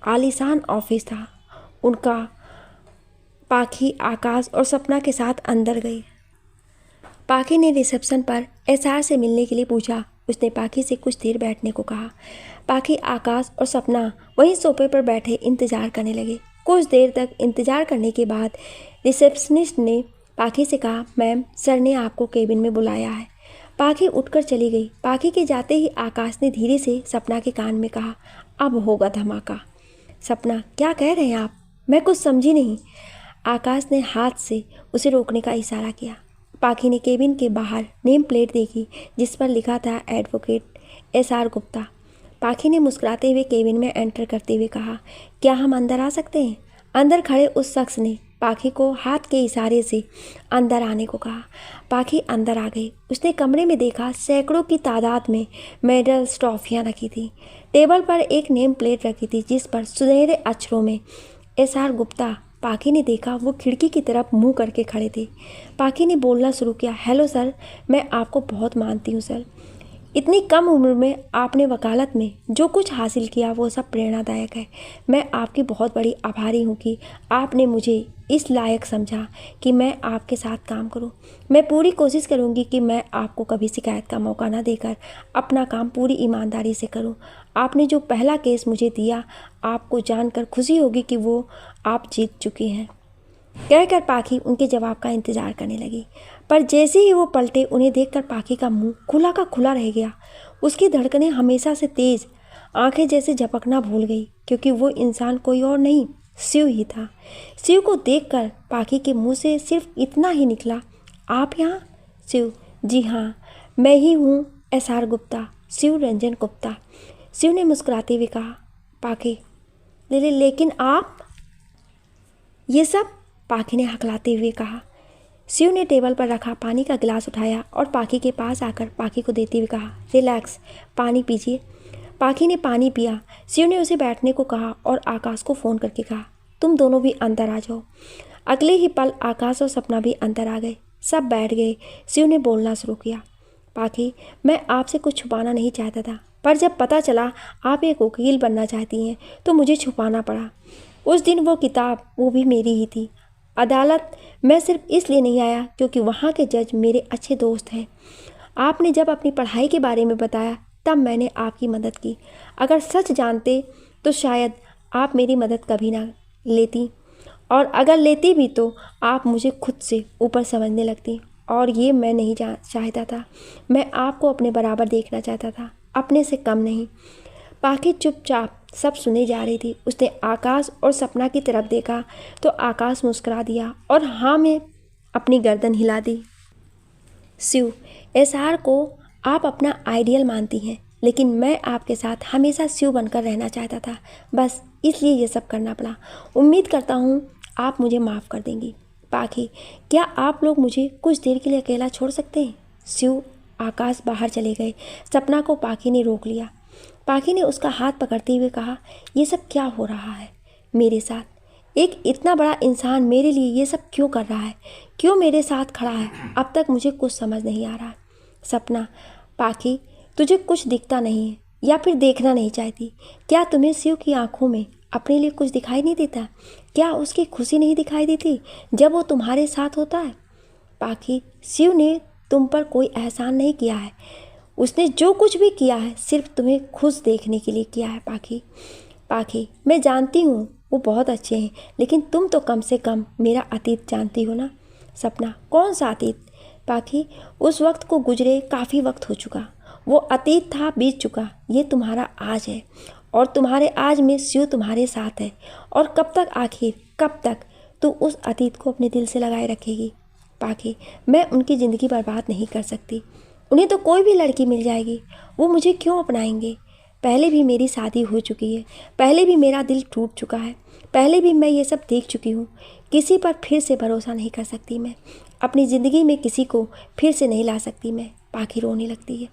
आलीशान ऑफिस था उनका। पाखी आकाश और सपना के साथ अंदर गई। पाखी ने रिसेप्शन पर एसआर से मिलने के लिए पूछा। उसने पाखी से कुछ देर बैठने को कहा। पाखी, आकाश और सपना वहीं सोफे पर बैठे इंतजार करने लगे। कुछ देर तक इंतजार करने के बाद रिसेप्शनिस्ट ने पाखी से कहा, मैम, सर ने आपको केबिन में बुलाया है। पाखी उठकर चली गई। पाखी के जाते ही आकाश ने धीरे से सपना के कान में कहा, अब होगा धमाका। सपना, क्या कह रहे हैं आप? मैं कुछ समझी नहीं। आकाश ने हाथ से उसे रोकने का इशारा किया। पाखी ने केबिन के बाहर नेम प्लेट देखी जिस पर लिखा था एडवोकेट एसआर गुप्ता। पाखी ने मुस्कुराते हुए केबिन में एंटर करते हुए कहा, क्या हम अंदर आ सकते हैं? अंदर खड़े उस शख्स ने पाखी को हाथ के इशारे से अंदर आने को कहा। पाखी अंदर आ गई। उसने कमरे में देखा सैकड़ों की तादाद में मेडल्स, ट्रॉफियाँ रखी थी। टेबल पर एक नेम प्लेट रखी थी जिस पर सुनहरे अक्षरों में एसआर गुप्ता। पाखी ने देखा वो खिड़की की तरफ मुंह करके खड़े थे। पाखी ने बोलना शुरू किया, हेलो सर, मैं आपको बहुत मानती हूँ सर। इतनी कम उम्र में आपने वकालत में जो कुछ हासिल किया वो सब प्रेरणादायक है। मैं आपकी बहुत बड़ी आभारी हूँ कि आपने मुझे इस लायक समझा कि मैं आपके साथ काम करूँ। मैं पूरी कोशिश करूँगी कि मैं आपको कभी शिकायत का मौका ना देकर अपना काम पूरी ईमानदारी से करूँ। आपने जो पहला केस मुझे दिया, आपको जानकर खुशी होगी कि वो आप जीत चुकी हैं। कहकर पाखी उनके जवाब का इंतजार करने लगी, पर जैसे ही वो पलटे उन्हें देखकर पाखी का मुंह खुला का खुला रह गया। उसकी धड़कनें हमेशा से तेज, आंखें जैसे झपकना भूल गई, क्योंकि वो इंसान कोई और नहीं, शिव ही था। शिव को देखकर पाखी के मुंह से सिर्फ इतना ही निकला, आप यहाँ? शिव, जी हाँ, मैं ही हूँ एसआर गुप्ता, शिव रंजन गुप्ता। शिव ने मुस्कुराते हुए कहा। पाखी, लेकिन आप ये सब? पाखी ने हकलाते हुए कहा। शिव ने टेबल पर रखा पानी का गिलास उठाया और पाखी के पास आकर पाखी को देते हुए कहा, रिलैक्स, पानी पीजिए। पाखी ने पानी पिया। शिव ने उसे बैठने को कहा और आकाश को फ़ोन करके कहा, तुम दोनों भी अंदर आ जाओ। अगले ही पल आकाश और सपना भी अंदर आ गए। सब बैठ गए। शिव ने बोलना शुरू किया, पाखी, मैं आपसे कुछ छुपाना नहीं चाहता था, पर जब पता चला आप एक वकील बनना चाहती हैं तो मुझे छुपाना पड़ा। उस दिन वो किताब, वो भी मेरी ही थी। अदालत मैं सिर्फ इसलिए नहीं आया क्योंकि वहाँ के जज मेरे अच्छे दोस्त हैं। आपने जब अपनी पढ़ाई के बारे में बताया तब मैंने आपकी मदद की। अगर सच जानते तो शायद आप मेरी मदद कभी ना लेती, और अगर लेती भी तो आप मुझे खुद से ऊपर समझने लगती, और ये मैं नहीं चाहता था। मैं आपको अपने बराबर देखना चाहता था, अपने से कम नहीं। पाखी चुपचाप सब सुने जा रही थी। उसने आकाश और सपना की तरफ देखा तो आकाश मुस्कुरा दिया और हाँ में अपनी गर्दन हिला दी। शिव, एसआर को आप अपना आइडियल मानती हैं, लेकिन मैं आपके साथ हमेशा शिव बनकर रहना चाहता था, बस इसलिए ये सब करना पड़ा। उम्मीद करता हूँ आप मुझे माफ़ कर देंगी। पाखी, क्या आप लोग मुझे कुछ देर के लिए अकेला छोड़ सकते हैं? शिव, आकाश बाहर चले गए। सपना को पाखी ने रोक लिया। पाखी ने उसका हाथ पकड़ते हुए कहा, ये सब क्या हो रहा है मेरे साथ? एक इतना बड़ा इंसान मेरे लिए ये सब क्यों कर रहा है? क्यों मेरे साथ खड़ा है? अब तक मुझे कुछ समझ नहीं आ रहा। सपना, पाखी, तुझे कुछ दिखता नहीं है या फिर देखना नहीं चाहती? क्या तुम्हें शिव की आंखों में अपने लिए कुछ दिखाई नहीं देता? क्या उसकी खुशी नहीं दिखाई देती जब वो तुम्हारे साथ होता है? पाखी, शिव ने तुम पर कोई एहसान नहीं किया है, उसने जो कुछ भी किया है सिर्फ तुम्हें खुश देखने के लिए किया है पाखी। पाखी, मैं जानती हूँ वो बहुत अच्छे हैं, लेकिन तुम तो कम से कम मेरा अतीत जानती हो ना। सपना, कौन सा अतीत? पाखी, उस वक्त को गुजरे काफ़ी वक्त हो चुका, वो अतीत था, बीत चुका। ये तुम्हारा आज है और तुम्हारे आज में शिव तुम्हारे साथ है। और कब तक, आखिर कब तक तू उस अतीत को अपने दिल से लगाए रखेगी? पाखी, मैं उनकी ज़िंदगी बर्बाद नहीं कर सकती। उन्हें तो कोई भी लड़की मिल जाएगी, वो मुझे क्यों अपनाएंगे? पहले भी मेरी शादी हो चुकी है, पहले भी मेरा दिल टूट चुका है, पहले भी मैं ये सब देख चुकी हूँ। किसी पर फिर से भरोसा नहीं कर सकती मैं, अपनी ज़िंदगी में किसी को फिर से नहीं ला सकती मैं। पाखी रोने लगती है।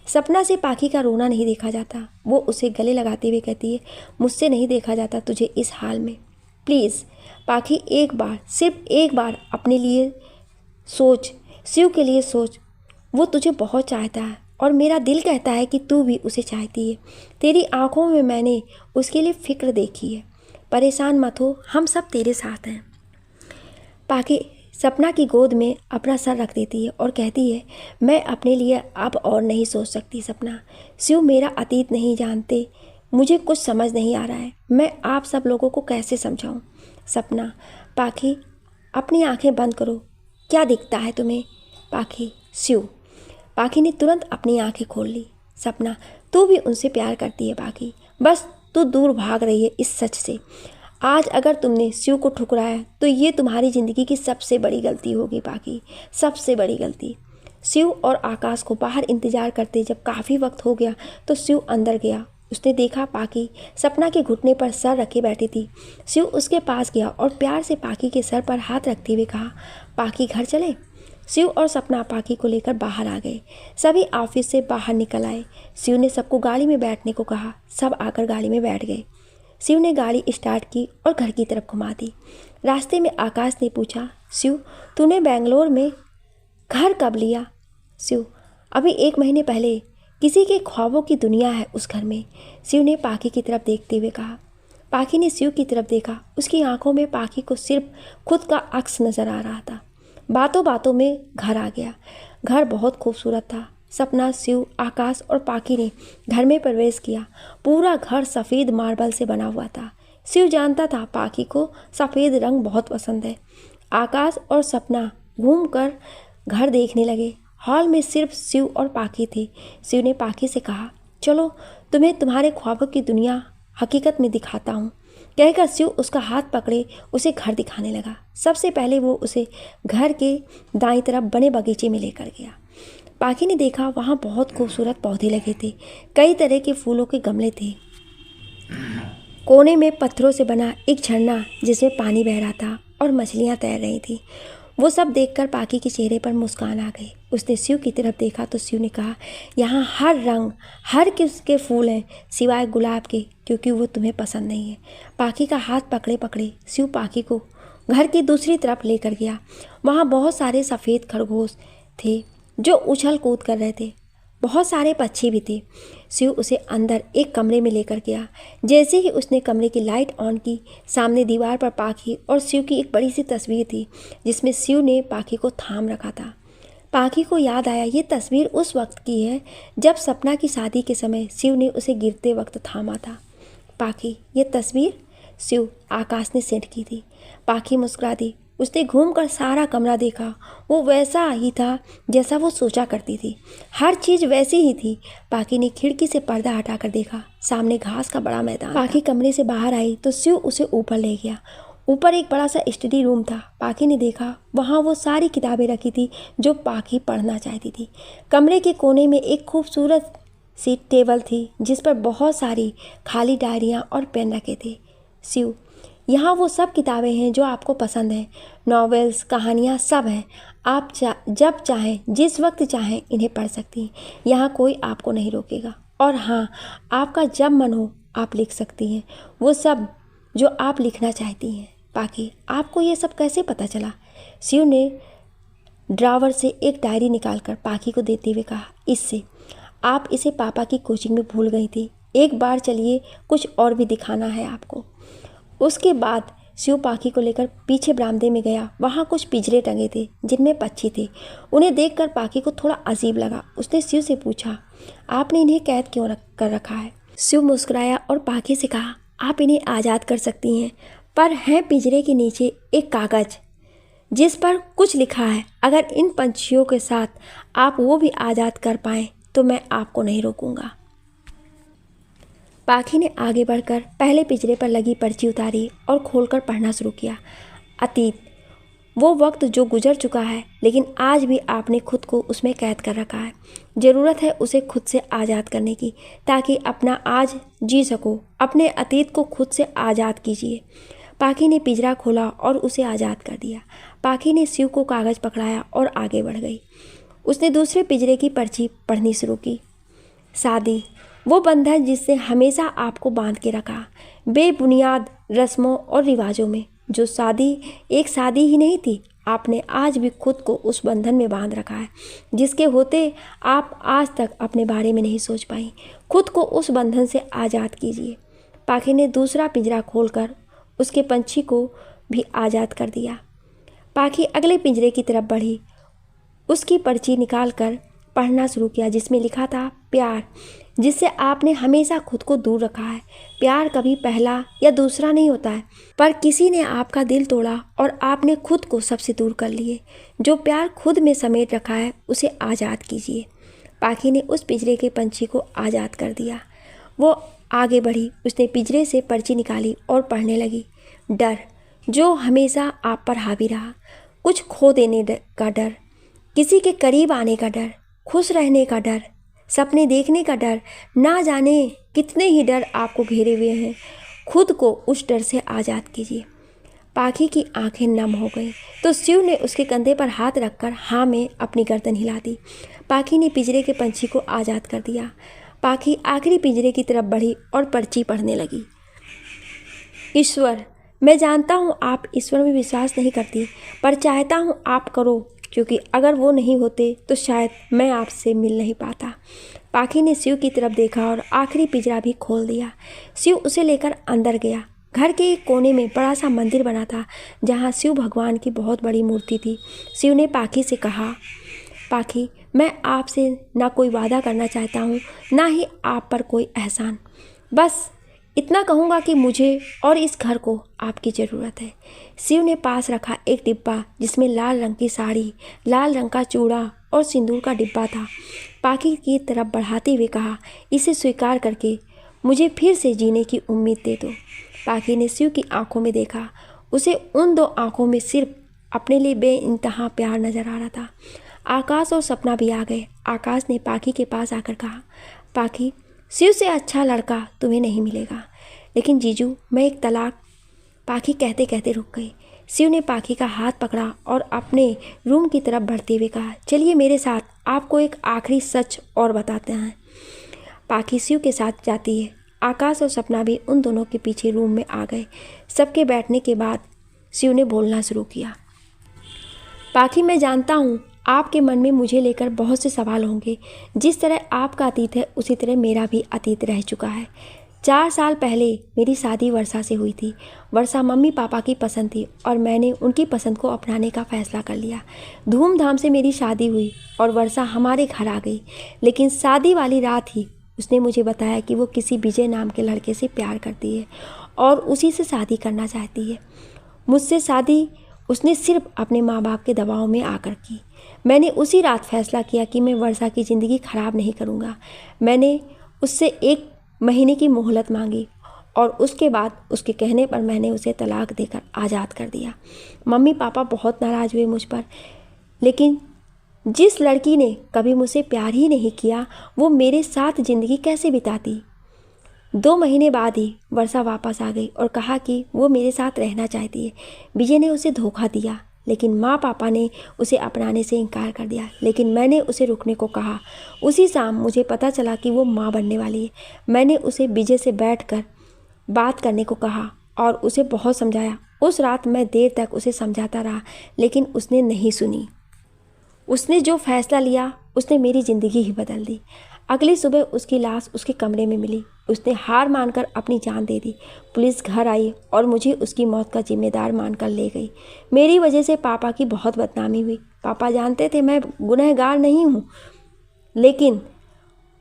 सपना से पाखी का रोना नहीं देखा जाता। वो उसे गले लगाते हुए कहती है, मुझसे नहीं देखा जाता तुझे इस हाल में। प्लीज़ पाखी, एक बार, सिर्फ एक बार अपने लिए सोच, शिव के लिए सोच। वो तुझे बहुत चाहता है और मेरा दिल कहता है कि तू भी उसे चाहती है। तेरी आंखों में मैंने उसके लिए फ़िक्र देखी है। परेशान मत हो, हम सब तेरे साथ हैं। पाखी सपना की गोद में अपना सर रख देती है और कहती है, मैं अपने लिए अब और नहीं सोच सकती सपना। शिव मेरा अतीत नहीं जानते, मुझे कुछ समझ नहीं आ रहा है, मैं आप सब लोगों को कैसे समझाऊं? सपना, पाखी अपनी आंखें बंद करो, क्या दिखता है तुम्हें? पाखी, शिव। पाखी ने तुरंत अपनी आंखें खोल ली। सपना, तू भी उनसे प्यार करती है पाखी, बस तू दूर भाग रही है इस सच से। आज अगर तुमने शिव को ठुकराया तो ये तुम्हारी ज़िंदगी की सबसे बड़ी गलती होगी पाखी, सबसे बड़ी गलती। शिव और आकाश को बाहर इंतजार करते जब काफ़ी वक्त हो गया तो शिव अंदर गया। उसने देखा पाखी सपना के घुटने पर सर रखे बैठी थी। शिव उसके पास गया और प्यार से पाखी के सर पर हाथ रखते हुए कहा, पाखी घर चले। शिव और सपना पाखी को लेकर बाहर आ गए। सभी ऑफिस से बाहर निकल आए। शिव ने सबको गाड़ी में बैठने को कहा, सब आकर गाड़ी में बैठ गए। शिव ने गाड़ी स्टार्ट की और घर की तरफ घुमा दी। रास्ते में आकाश ने पूछा, शिव तूने बेंगलोर में घर कब लिया? शिव, अभी 1 महीने पहले। किसी के ख्वाबों की दुनिया है उस घर में, शिव ने पाखी की तरफ देखते हुए कहा। पाखी ने शिव की तरफ देखा। उसकी आंखों में पाखी को सिर्फ खुद का अक्स नजर आ रहा था। बातों बातों में घर आ गया। घर बहुत खूबसूरत था। सपना, शिव, आकाश और पाखी ने घर में प्रवेश किया। पूरा घर सफ़ेद मार्बल से बना हुआ था। शिव जानता था पाखी को सफ़ेद रंग बहुत पसंद है। आकाश और सपना घूमकर घर देखने लगे। हॉल में सिर्फ शिव और पाखी थे। शिव ने पाखी से कहा, चलो तुम्हें तुम्हारे ख्वाबों की दुनिया हकीकत में दिखाता हूँ। कहकर शिव उसका हाथ पकड़े उसे घर दिखाने लगा। सबसे पहले वो उसे घर के दाईं तरफ बने बगीचे में लेकर गया। पाखी ने देखा वहाँ बहुत खूबसूरत पौधे लगे थे। कई तरह के फूलों के गमले थे। कोने में पत्थरों से बना एक झरना जिसमें पानी बह रहा था और मछलियाँ तैर रही थी। वो सब देखकर पाखी के चेहरे पर मुस्कान आ गई। उसने शिव की तरफ देखा तो शिव ने कहा, यहाँ हर रंग, हर किस्म के फूल हैं सिवाय गुलाब के, क्योंकि वो तुम्हें पसंद नहीं है। पाखी का हाथ पकड़े पकड़े शिव पाखी को घर की दूसरी तरफ लेकर गया। वहाँ बहुत सारे सफ़ेद खरगोश थे जो उछल कूद कर रहे थे। बहुत सारे पक्षी भी थे। शिव उसे अंदर एक कमरे में लेकर गया। जैसे ही उसने कमरे की लाइट ऑन की, सामने दीवार पर पाखी और शिव की एक बड़ी सी तस्वीर थी जिसमें शिव ने पाखी को थाम रखा था। पाखी को याद आया, ये तस्वीर उस वक्त की है जब सपना की शादी के समय शिव ने उसे गिरते वक्त थामा था। पाखी, ये तस्वीर? शिव, आकाश ने सेंड की थी। पाखी मुस्कुरा दी। उसने घूमकर सारा कमरा देखा। वो वैसा ही था जैसा वो सोचा करती थी। हर चीज़ वैसी ही थी। पाखी ने खिड़की से पर्दा हटाकर देखा। सामने घास का बड़ा मैदान। पाखी कमरे से बाहर आई तो शिव उसे ऊपर ले गया। ऊपर एक बड़ा सा स्टडी रूम था। पाखी ने देखा वहाँ वो सारी किताबें रखी थी जो पाखी पढ़ना चाहती थी। कमरे के कोने में एक खूबसूरत सी टेबल थी जिस पर बहुत सारी खाली डायरियाँ और पेन रखे थे। शिव, यहाँ वो सब किताबें हैं जो आपको पसंद हैं, नॉवेल्स, कहानियाँ सब हैं। आप जब चाहें, जिस वक्त चाहें इन्हें पढ़ सकती हैं। यहाँ कोई आपको नहीं रोकेगा। और हाँ, आपका जब मन हो आप लिख सकती हैं वो सब जो आप लिखना चाहती हैं। पाखी, आपको ये सब कैसे पता चला? शिव ने ड्रावर से एक डायरी निकालकर पाखी को देते हुए कहा, इससे आप इसे पापा की कोचिंग में भूल गई थी। एक बार चलिए, कुछ और भी दिखाना है आपको। उसके बाद शिव पाखी को लेकर पीछे बरामदे में गया। वहाँ कुछ पिंजरे टंगे थे जिनमें पक्षी थे। उन्हें देखकर पाखी को थोड़ा अजीब लगा। उसने शिव से पूछा, आपने इन्हें कैद क्यों कर रखा है? शिव मुस्कुराया और पाखी से कहा, आप इन्हें आज़ाद कर सकती हैं, पर है पिंजरे के नीचे एक कागज़ जिस पर कुछ लिखा है। अगर इन पंछियों के साथ आप वो भी आज़ाद कर पाएँ तो मैं आपको नहीं रोकूंगा। पाखी ने आगे बढ़कर पहले पिंजरे पर लगी पर्ची उतारी और खोलकर पढ़ना शुरू किया। अतीत, वो वक्त जो गुजर चुका है, लेकिन आज भी आपने खुद को उसमें कैद कर रखा है। ज़रूरत है उसे खुद से आज़ाद करने की, ताकि अपना आज जी सको। अपने अतीत को खुद से आज़ाद कीजिए। पाखी ने पिंजरा खोला और उसे आज़ाद कर दिया। पाखी ने शिव को कागज़ पकड़ाया और आगे बढ़ गई। उसने दूसरे पिंजरे की पर्ची पढ़नी शुरू की। शादी, वो बंधन जिसने हमेशा आपको बांध के रखा, बेबुनियाद रस्मों और रिवाजों में। जो शादी एक शादी ही नहीं थी, आपने आज भी खुद को उस बंधन में बांध रखा है, जिसके होते आप आज तक अपने बारे में नहीं सोच पाई। खुद को उस बंधन से आज़ाद कीजिए। पाखी ने दूसरा पिंजरा खोलकर उसके पंछी को भी आज़ाद कर दिया। पाखी अगले पिंजरे की तरफ बढ़ी। उसकी पर्ची निकालकर पढ़ना शुरू किया, जिसमें लिखा था, प्यार जिससे आपने हमेशा खुद को दूर रखा है। प्यार कभी पहला या दूसरा नहीं होता है, पर किसी ने आपका दिल तोड़ा और आपने खुद को सबसे दूर कर लिए। जो प्यार खुद में समेट रखा है, उसे आज़ाद कीजिए। पाखी ने उस पिंजरे के पंछी को आज़ाद कर दिया। वो आगे बढ़ी। उसने पिंजरे से पर्ची निकाली और पढ़ने लगी। डर, जो हमेशा आप पर हावी रहा। कुछ खो देने का डर, किसी के करीब आने का डर, खुश रहने का डर, सपने देखने का डर, ना जाने कितने ही डर आपको घेरे हुए हैं। खुद को उस डर से आज़ाद कीजिए। पाखी की आंखें नम हो गईं तो शिव ने उसके कंधे पर हाथ रखकर हाँ में अपनी गर्दन हिला दी। पाखी ने पिंजरे के पंछी को आज़ाद कर दिया। पाखी आखिरी पिंजरे की तरफ बढ़ी और पर्ची पढ़ने लगी। ईश्वर, मैं जानता हूँ आप ईश्वर में विश्वास नहीं करती, पर चाहता हूँ आप करो, क्योंकि अगर वो नहीं होते तो शायद मैं आपसे मिल नहीं पाता। पाखी ने शिव की तरफ देखा और आखिरी पिंजरा भी खोल दिया। शिव उसे लेकर अंदर गया। घर के एक कोने में बड़ा सा मंदिर बना था, जहाँ शिव भगवान की बहुत बड़ी मूर्ति थी। शिव ने पाखी से कहा, पाखी, मैं आपसे ना कोई वादा करना चाहता हूँ, ना ही आप पर कोई एहसान। बस इतना कहूँगा कि मुझे और इस घर को आपकी ज़रूरत है। शिव ने पास रखा एक डिब्बा, जिसमें लाल रंग की साड़ी, लाल रंग का चूड़ा और सिंदूर का डिब्बा था। पाखी की तरफ बढ़ाते हुए कहा, इसे स्वीकार करके मुझे फिर से जीने की उम्मीद दे दो। पाखी ने शिव की आंखों में देखा। उसे उन दो आंखों में सिर्फ अपने लिए बेइंतहा प्यार नजर आ रहा था। आकाश और सपना भी आ गए। आकाश ने पाखी के पास आकर कहा, पाखी, शिव से अच्छा लड़का तुम्हें नहीं मिलेगा, लेकिन जीजू, मैं एक तलाक। पाखी कहते कहते रुक गई। शिव ने पाखी का हाथ पकड़ा और अपने रूम की तरफ बढ़ते हुए कहा, चलिए मेरे साथ, आपको एक आखिरी सच और बताते हैं। पाखी शिव के साथ जाती है। आकाश और सपना भी उन दोनों के पीछे रूम में आ गए। सबके बैठने के बाद शिव ने बोलना शुरू किया, पाखी, मैं जानता हूँ आपके मन में मुझे लेकर बहुत से सवाल होंगे। जिस तरह आपका अतीत है, उसी तरह मेरा भी अतीत रह चुका है। 4 साल पहले मेरी शादी वर्षा से हुई थी। वर्षा मम्मी पापा की पसंद थी और मैंने उनकी पसंद को अपनाने का फ़ैसला कर लिया। धूमधाम से मेरी शादी हुई और वर्षा हमारे घर आ गई। लेकिन शादी वाली रात ही उसने मुझे बताया कि वो किसी विजय नाम के लड़के से प्यार करती है और उसी से शादी करना चाहती है। मुझसे शादी उसने सिर्फ अपने माँ बाप के दबाव में आकर की। मैंने उसी रात फैसला किया कि मैं वर्षा की ज़िंदगी ख़राब नहीं करूँगा। मैंने उससे 1 महीने की मोहलत मांगी और उसके बाद उसके कहने पर मैंने उसे तलाक देकर आज़ाद कर दिया। मम्मी पापा बहुत नाराज़ हुए मुझ पर, लेकिन जिस लड़की ने कभी मुझसे प्यार ही नहीं किया, वो मेरे साथ ज़िंदगी कैसे बिताती। 2 महीने बाद ही वर्षा वापस आ गई और कहा कि वो मेरे साथ रहना चाहती है। विजय ने उसे धोखा दिया, लेकिन माँ पापा ने उसे अपनाने से इनकार कर दिया। लेकिन मैंने उसे रुकने को कहा। उसी शाम मुझे पता चला कि वो माँ बनने वाली है। मैंने उसे विजय से बैठकर बात करने को कहा और उसे बहुत समझाया। उस रात मैं देर तक उसे समझाता रहा, लेकिन उसने नहीं सुनी। उसने जो फैसला लिया, उसने मेरी ज़िंदगी ही बदल दी। अगली सुबह उसकी लाश उसके कमरे में मिली। उसने हार मानकर अपनी जान दे दी। पुलिस घर आई और मुझे उसकी मौत का जिम्मेदार मानकर ले गई। मेरी वजह से पापा की बहुत बदनामी हुई। पापा जानते थे मैं गुनहगार नहीं हूँ, लेकिन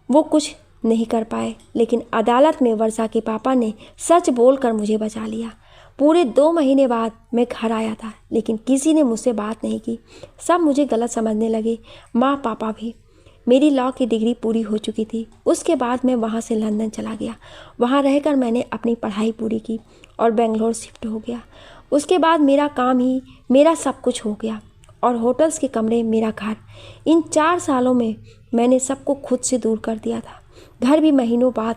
वो कुछ नहीं कर पाए। लेकिन अदालत में वर्षा के पापा ने सच बोलकर मुझे बचा लिया। पूरे 2 महीने बाद मैं घर आया था, लेकिन किसी ने मुझसे बात नहीं की। सब मुझे गलत समझने लगे, माँ पापा भी। मेरी लॉ की डिग्री पूरी हो चुकी थी। उसके बाद मैं वहाँ से लंदन चला गया। वहाँ रहकर मैंने अपनी पढ़ाई पूरी की और बेंगलोर शिफ्ट हो गया। उसके बाद मेरा काम ही मेरा सब कुछ हो गया और होटल्स के कमरे मेरा घर। इन 4 सालों में मैंने सबको खुद से दूर कर दिया था। घर भी महीनों बाद,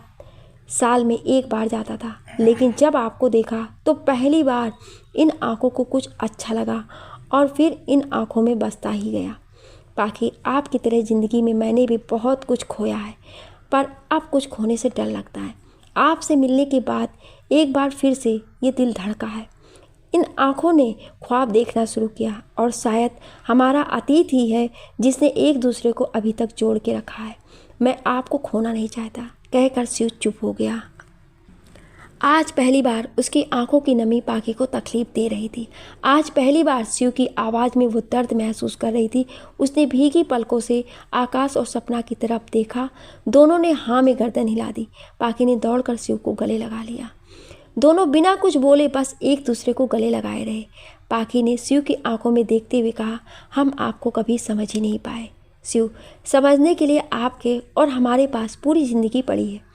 साल में 1 बार जाता था। लेकिन जब आपको देखा तो पहली बार इन आँखों को कुछ अच्छा लगा और फिर इन आँखों में बसता ही गया। बाकी आपकी तरह ज़िंदगी में मैंने भी बहुत कुछ खोया है, पर अब कुछ खोने से डर लगता है। आपसे मिलने के बाद एक बार फिर से ये दिल धड़का है। इन आँखों ने ख्वाब देखना शुरू किया और शायद हमारा अतीत ही है जिसने एक दूसरे को अभी तक जोड़ के रखा है। मैं आपको खोना नहीं चाहता, कहकर शिव चुप हो गया। आज पहली बार उसकी आंखों की नमी पाखी को तकलीफ दे रही थी। आज पहली बार शिव की आवाज़ में वो दर्द महसूस कर रही थी। उसने भीगी पलकों से आकाश और सपना की तरफ देखा। दोनों ने हाँ में गर्दन हिला दी। पाखी ने दौड़कर शिव को गले लगा लिया। दोनों बिना कुछ बोले बस एक दूसरे को गले लगाए रहे। पाखी ने शिव की आंखों में देखते हुए कहा, हम आपको कभी समझ ही नहीं पाए शिव। समझने के लिए आपके और हमारे पास पूरी ज़िंदगी पड़ी है।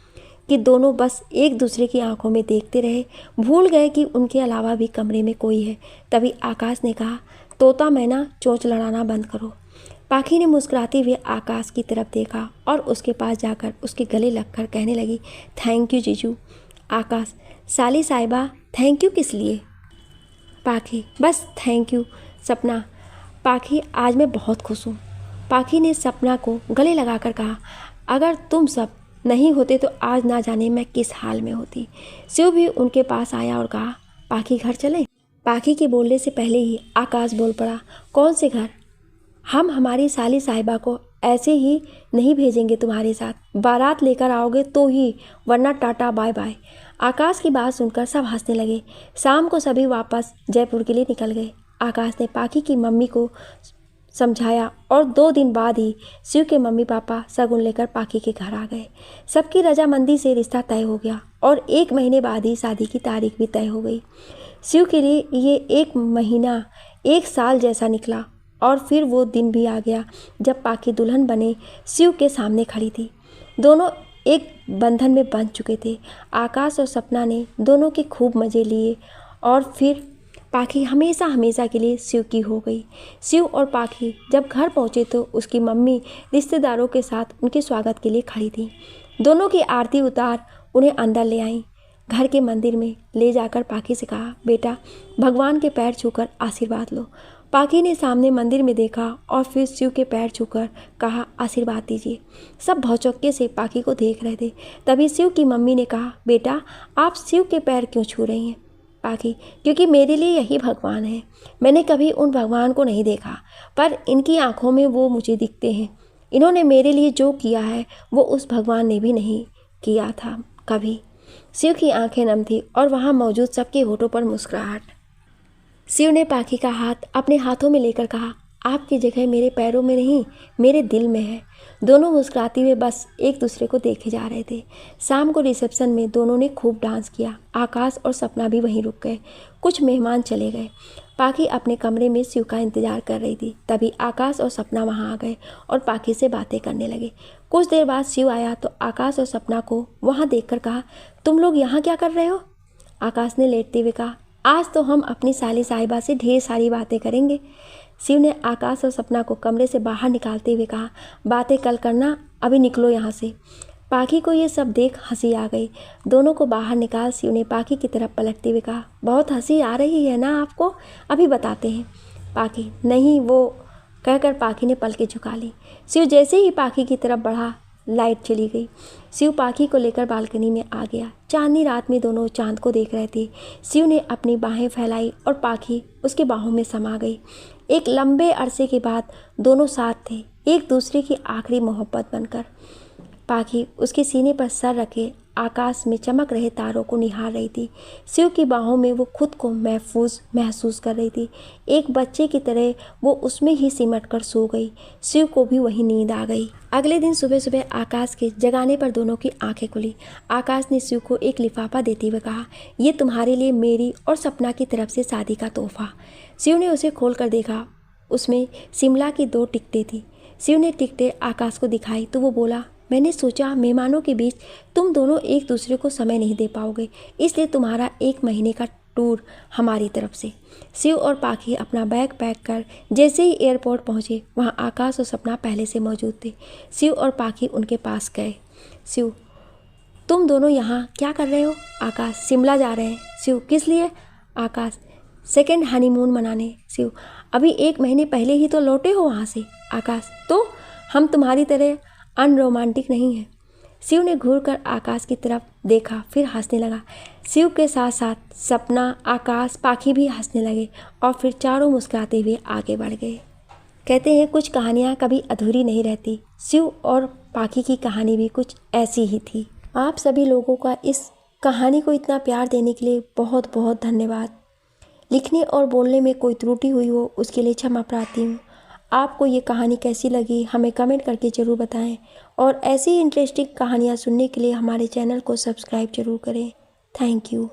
कि दोनों बस एक दूसरे की आंखों में देखते रहे, भूल गए कि उनके अलावा भी कमरे में कोई है। तभी आकाश ने कहा, तोता मैना, चोंच लड़ाना बंद करो। पाखी ने मुस्कुराते हुए आकाश की तरफ देखा और उसके पास जाकर उसके गले लगकर कहने लगी, थैंक यू जीजू। आकाश, साली साहिबा, थैंक यू किस लिए? पाखी, बस थैंक यू। सपना, पाखी, आज मैं बहुत खुश हूँ। पाखी ने सपना को गले लगाकर कहा, अगर तुम सब नहीं होते तो आज ना जाने मैं किस हाल में होती। शिव भी उनके पास आया और कहा, पाखी घर चलें? पाखी के बोलने से पहले ही आकाश बोल पड़ा, कौन से घर? हम हमारी साली साहिबा को ऐसे ही नहीं भेजेंगे तुम्हारे साथ। बारात लेकर आओगे तो ही, वरना टाटा बाय बाय। आकाश की बात सुनकर सब हंसने लगे। शाम को सभी वापस जयपुर के लिए निकल गए। आकाश ने पाखी की मम्मी को समझाया और 2 दिन बाद ही शिव के मम्मी पापा शगुन लेकर पाखी के घर आ गए। सबकी रजामंदी से रिश्ता तय हो गया और 1 महीने बाद ही शादी की तारीख भी तय हो गई। शिव के लिए ये 1 महीना 1 साल जैसा निकला और फिर वो दिन भी आ गया जब पाखी दुल्हन बने शिव के सामने खड़ी थी। दोनों एक बंधन में बंध चुके थे। आकाश और सपना ने दोनों के खूब मज़े लिए और फिर पाखी हमेशा हमेशा के लिए शिव की हो गई। शिव और पाखी जब घर पहुँचे तो उसकी मम्मी रिश्तेदारों के साथ उनके स्वागत के लिए खड़ी थी। दोनों की आरती उतार उन्हें अंदर ले आई। घर के मंदिर में ले जाकर पाखी से कहा, बेटा भगवान के पैर छूकर आशीर्वाद लो। पाखी ने सामने मंदिर में देखा और फिर शिव के पैर छूकर कहा, आशीर्वाद दीजिए। सब भौचक्के से पाखी को देख रहे थे। तभी शिव की मम्मी ने कहा, बेटा आप शिव के पैर क्यों छू रही हैं? पाखी, क्योंकि मेरे लिए यही भगवान है। मैंने कभी उन भगवान को नहीं देखा, पर इनकी आंखों में वो मुझे दिखते हैं। इन्होंने मेरे लिए जो किया है वो उस भगवान ने भी नहीं किया था कभी। शिव की आंखें नम थी और वहाँ मौजूद सबके होठों पर मुस्कुराहट। शिव ने पाखी का हाथ अपने हाथों में लेकर कहा, आपकी जगह मेरे पैरों में नहीं, मेरे दिल में है। दोनों मुस्कुराते हुए बस एक दूसरे को देखे जा रहे थे। शाम को रिसेप्शन में दोनों ने खूब डांस किया। आकाश और सपना भी वहीं रुक गए। कुछ मेहमान चले गए। पाखी अपने कमरे में शिव का इंतजार कर रही थी। तभी आकाश और सपना वहां आ गए और पाखी से बातें करने लगे। कुछ देर बाद शिव आया तो आकाश और सपना को वहां देखकर कहा, तुम लोग यहाँ क्या कर रहे हो? आकाश ने लेटते हुए कहा, आज तो हम अपनी साली साहिबा से ढेर सारी बातें करेंगे। शिव ने आकाश और सपना को कमरे से बाहर निकालते हुए कहा, बातें कल करना, अभी निकलो यहाँ से। पाखी को ये सब देख हंसी आ गई। दोनों को बाहर निकाल शिव ने पाखी की तरफ पलटते हुए कहा, बहुत हंसी आ रही है ना आपको? अभी बताते हैं। पाखी, नहीं वो, कहकर पाखी ने पलकें झुका ली। शिव जैसे ही पाखी की तरफ बढ़ा, लाइट चली गई। शिव पाखी को लेकर बालकनी में आ गया। चांदनी रात में दोनों चांद को देख रहे थे। शिव ने अपनी बाहें फैलाई और पाखी उसकी बाहों में समा गई। एक लंबे अरसे के बाद दोनों साथ थे, एक दूसरे की आखिरी मोहब्बत बनकर। पाखी उसके सीने पर सर रखे आकाश में चमक रहे तारों को निहार रही थी। शिव की बाहों में वो खुद को महफूज महसूस कर रही थी। एक बच्चे की तरह वो उसमें ही सिमट कर सो गई। शिव को भी वही नींद आ गई। अगले दिन सुबह सुबह आकाश के जगाने पर दोनों की आंखें खुली। आकाश ने शिव को एक लिफाफा देते हुए कहा, ये तुम्हारे लिए मेरी और सपना की तरफ से शादी का तोहफा। शिव ने उसे खोल कर देखा। उसमें शिमला की 2 टिकटें थी। शिव ने टिकटें आकाश को दिखाई तो वो बोला, मैंने सोचा मेहमानों के बीच तुम दोनों एक दूसरे को समय नहीं दे पाओगे, इसलिए तुम्हारा 1 महीने का टूर हमारी तरफ से। शिव और पाखी अपना बैग पैक कर जैसे ही एयरपोर्ट पहुँचे, वहाँ आकाश और सपना पहले से मौजूद थे। शिव और पाखी उनके पास गए। शिव, तुम दोनों यहाँ क्या कर रहे हो? आकाश, शिमला जा रहे हैं। शिव, किस लिए? आकाश, सेकेंड हनीमून मनाने। शिव, अभी 1 महीने पहले ही तो लौटे हो वहाँ से। आकाश, तो हम तुम्हारी तरह अनरोमांटिक नहीं है। शिव ने घूरकर आकाश की तरफ देखा, फिर हंसने लगा। शिव के साथ साथ सपना, आकाश, पाखी भी हंसने लगे और फिर चारों मुस्कुराते हुए आगे बढ़ गए। कहते हैं कुछ कहानियाँ कभी अधूरी नहीं रहती। शिव और पाखी की कहानी भी कुछ ऐसी ही थी। आप सभी लोगों का इस कहानी को इतना प्यार देने के लिए बहुत बहुत धन्यवाद। लिखने और बोलने में कोई त्रुटि हुई हो उसके लिए क्षमा प्रार्थी हूँ। आपको ये कहानी कैसी लगी हमें कमेंट करके ज़रूर बताएं और ऐसी इंटरेस्टिंग कहानियाँ सुनने के लिए हमारे चैनल को सब्सक्राइब जरूर करें। Thank you.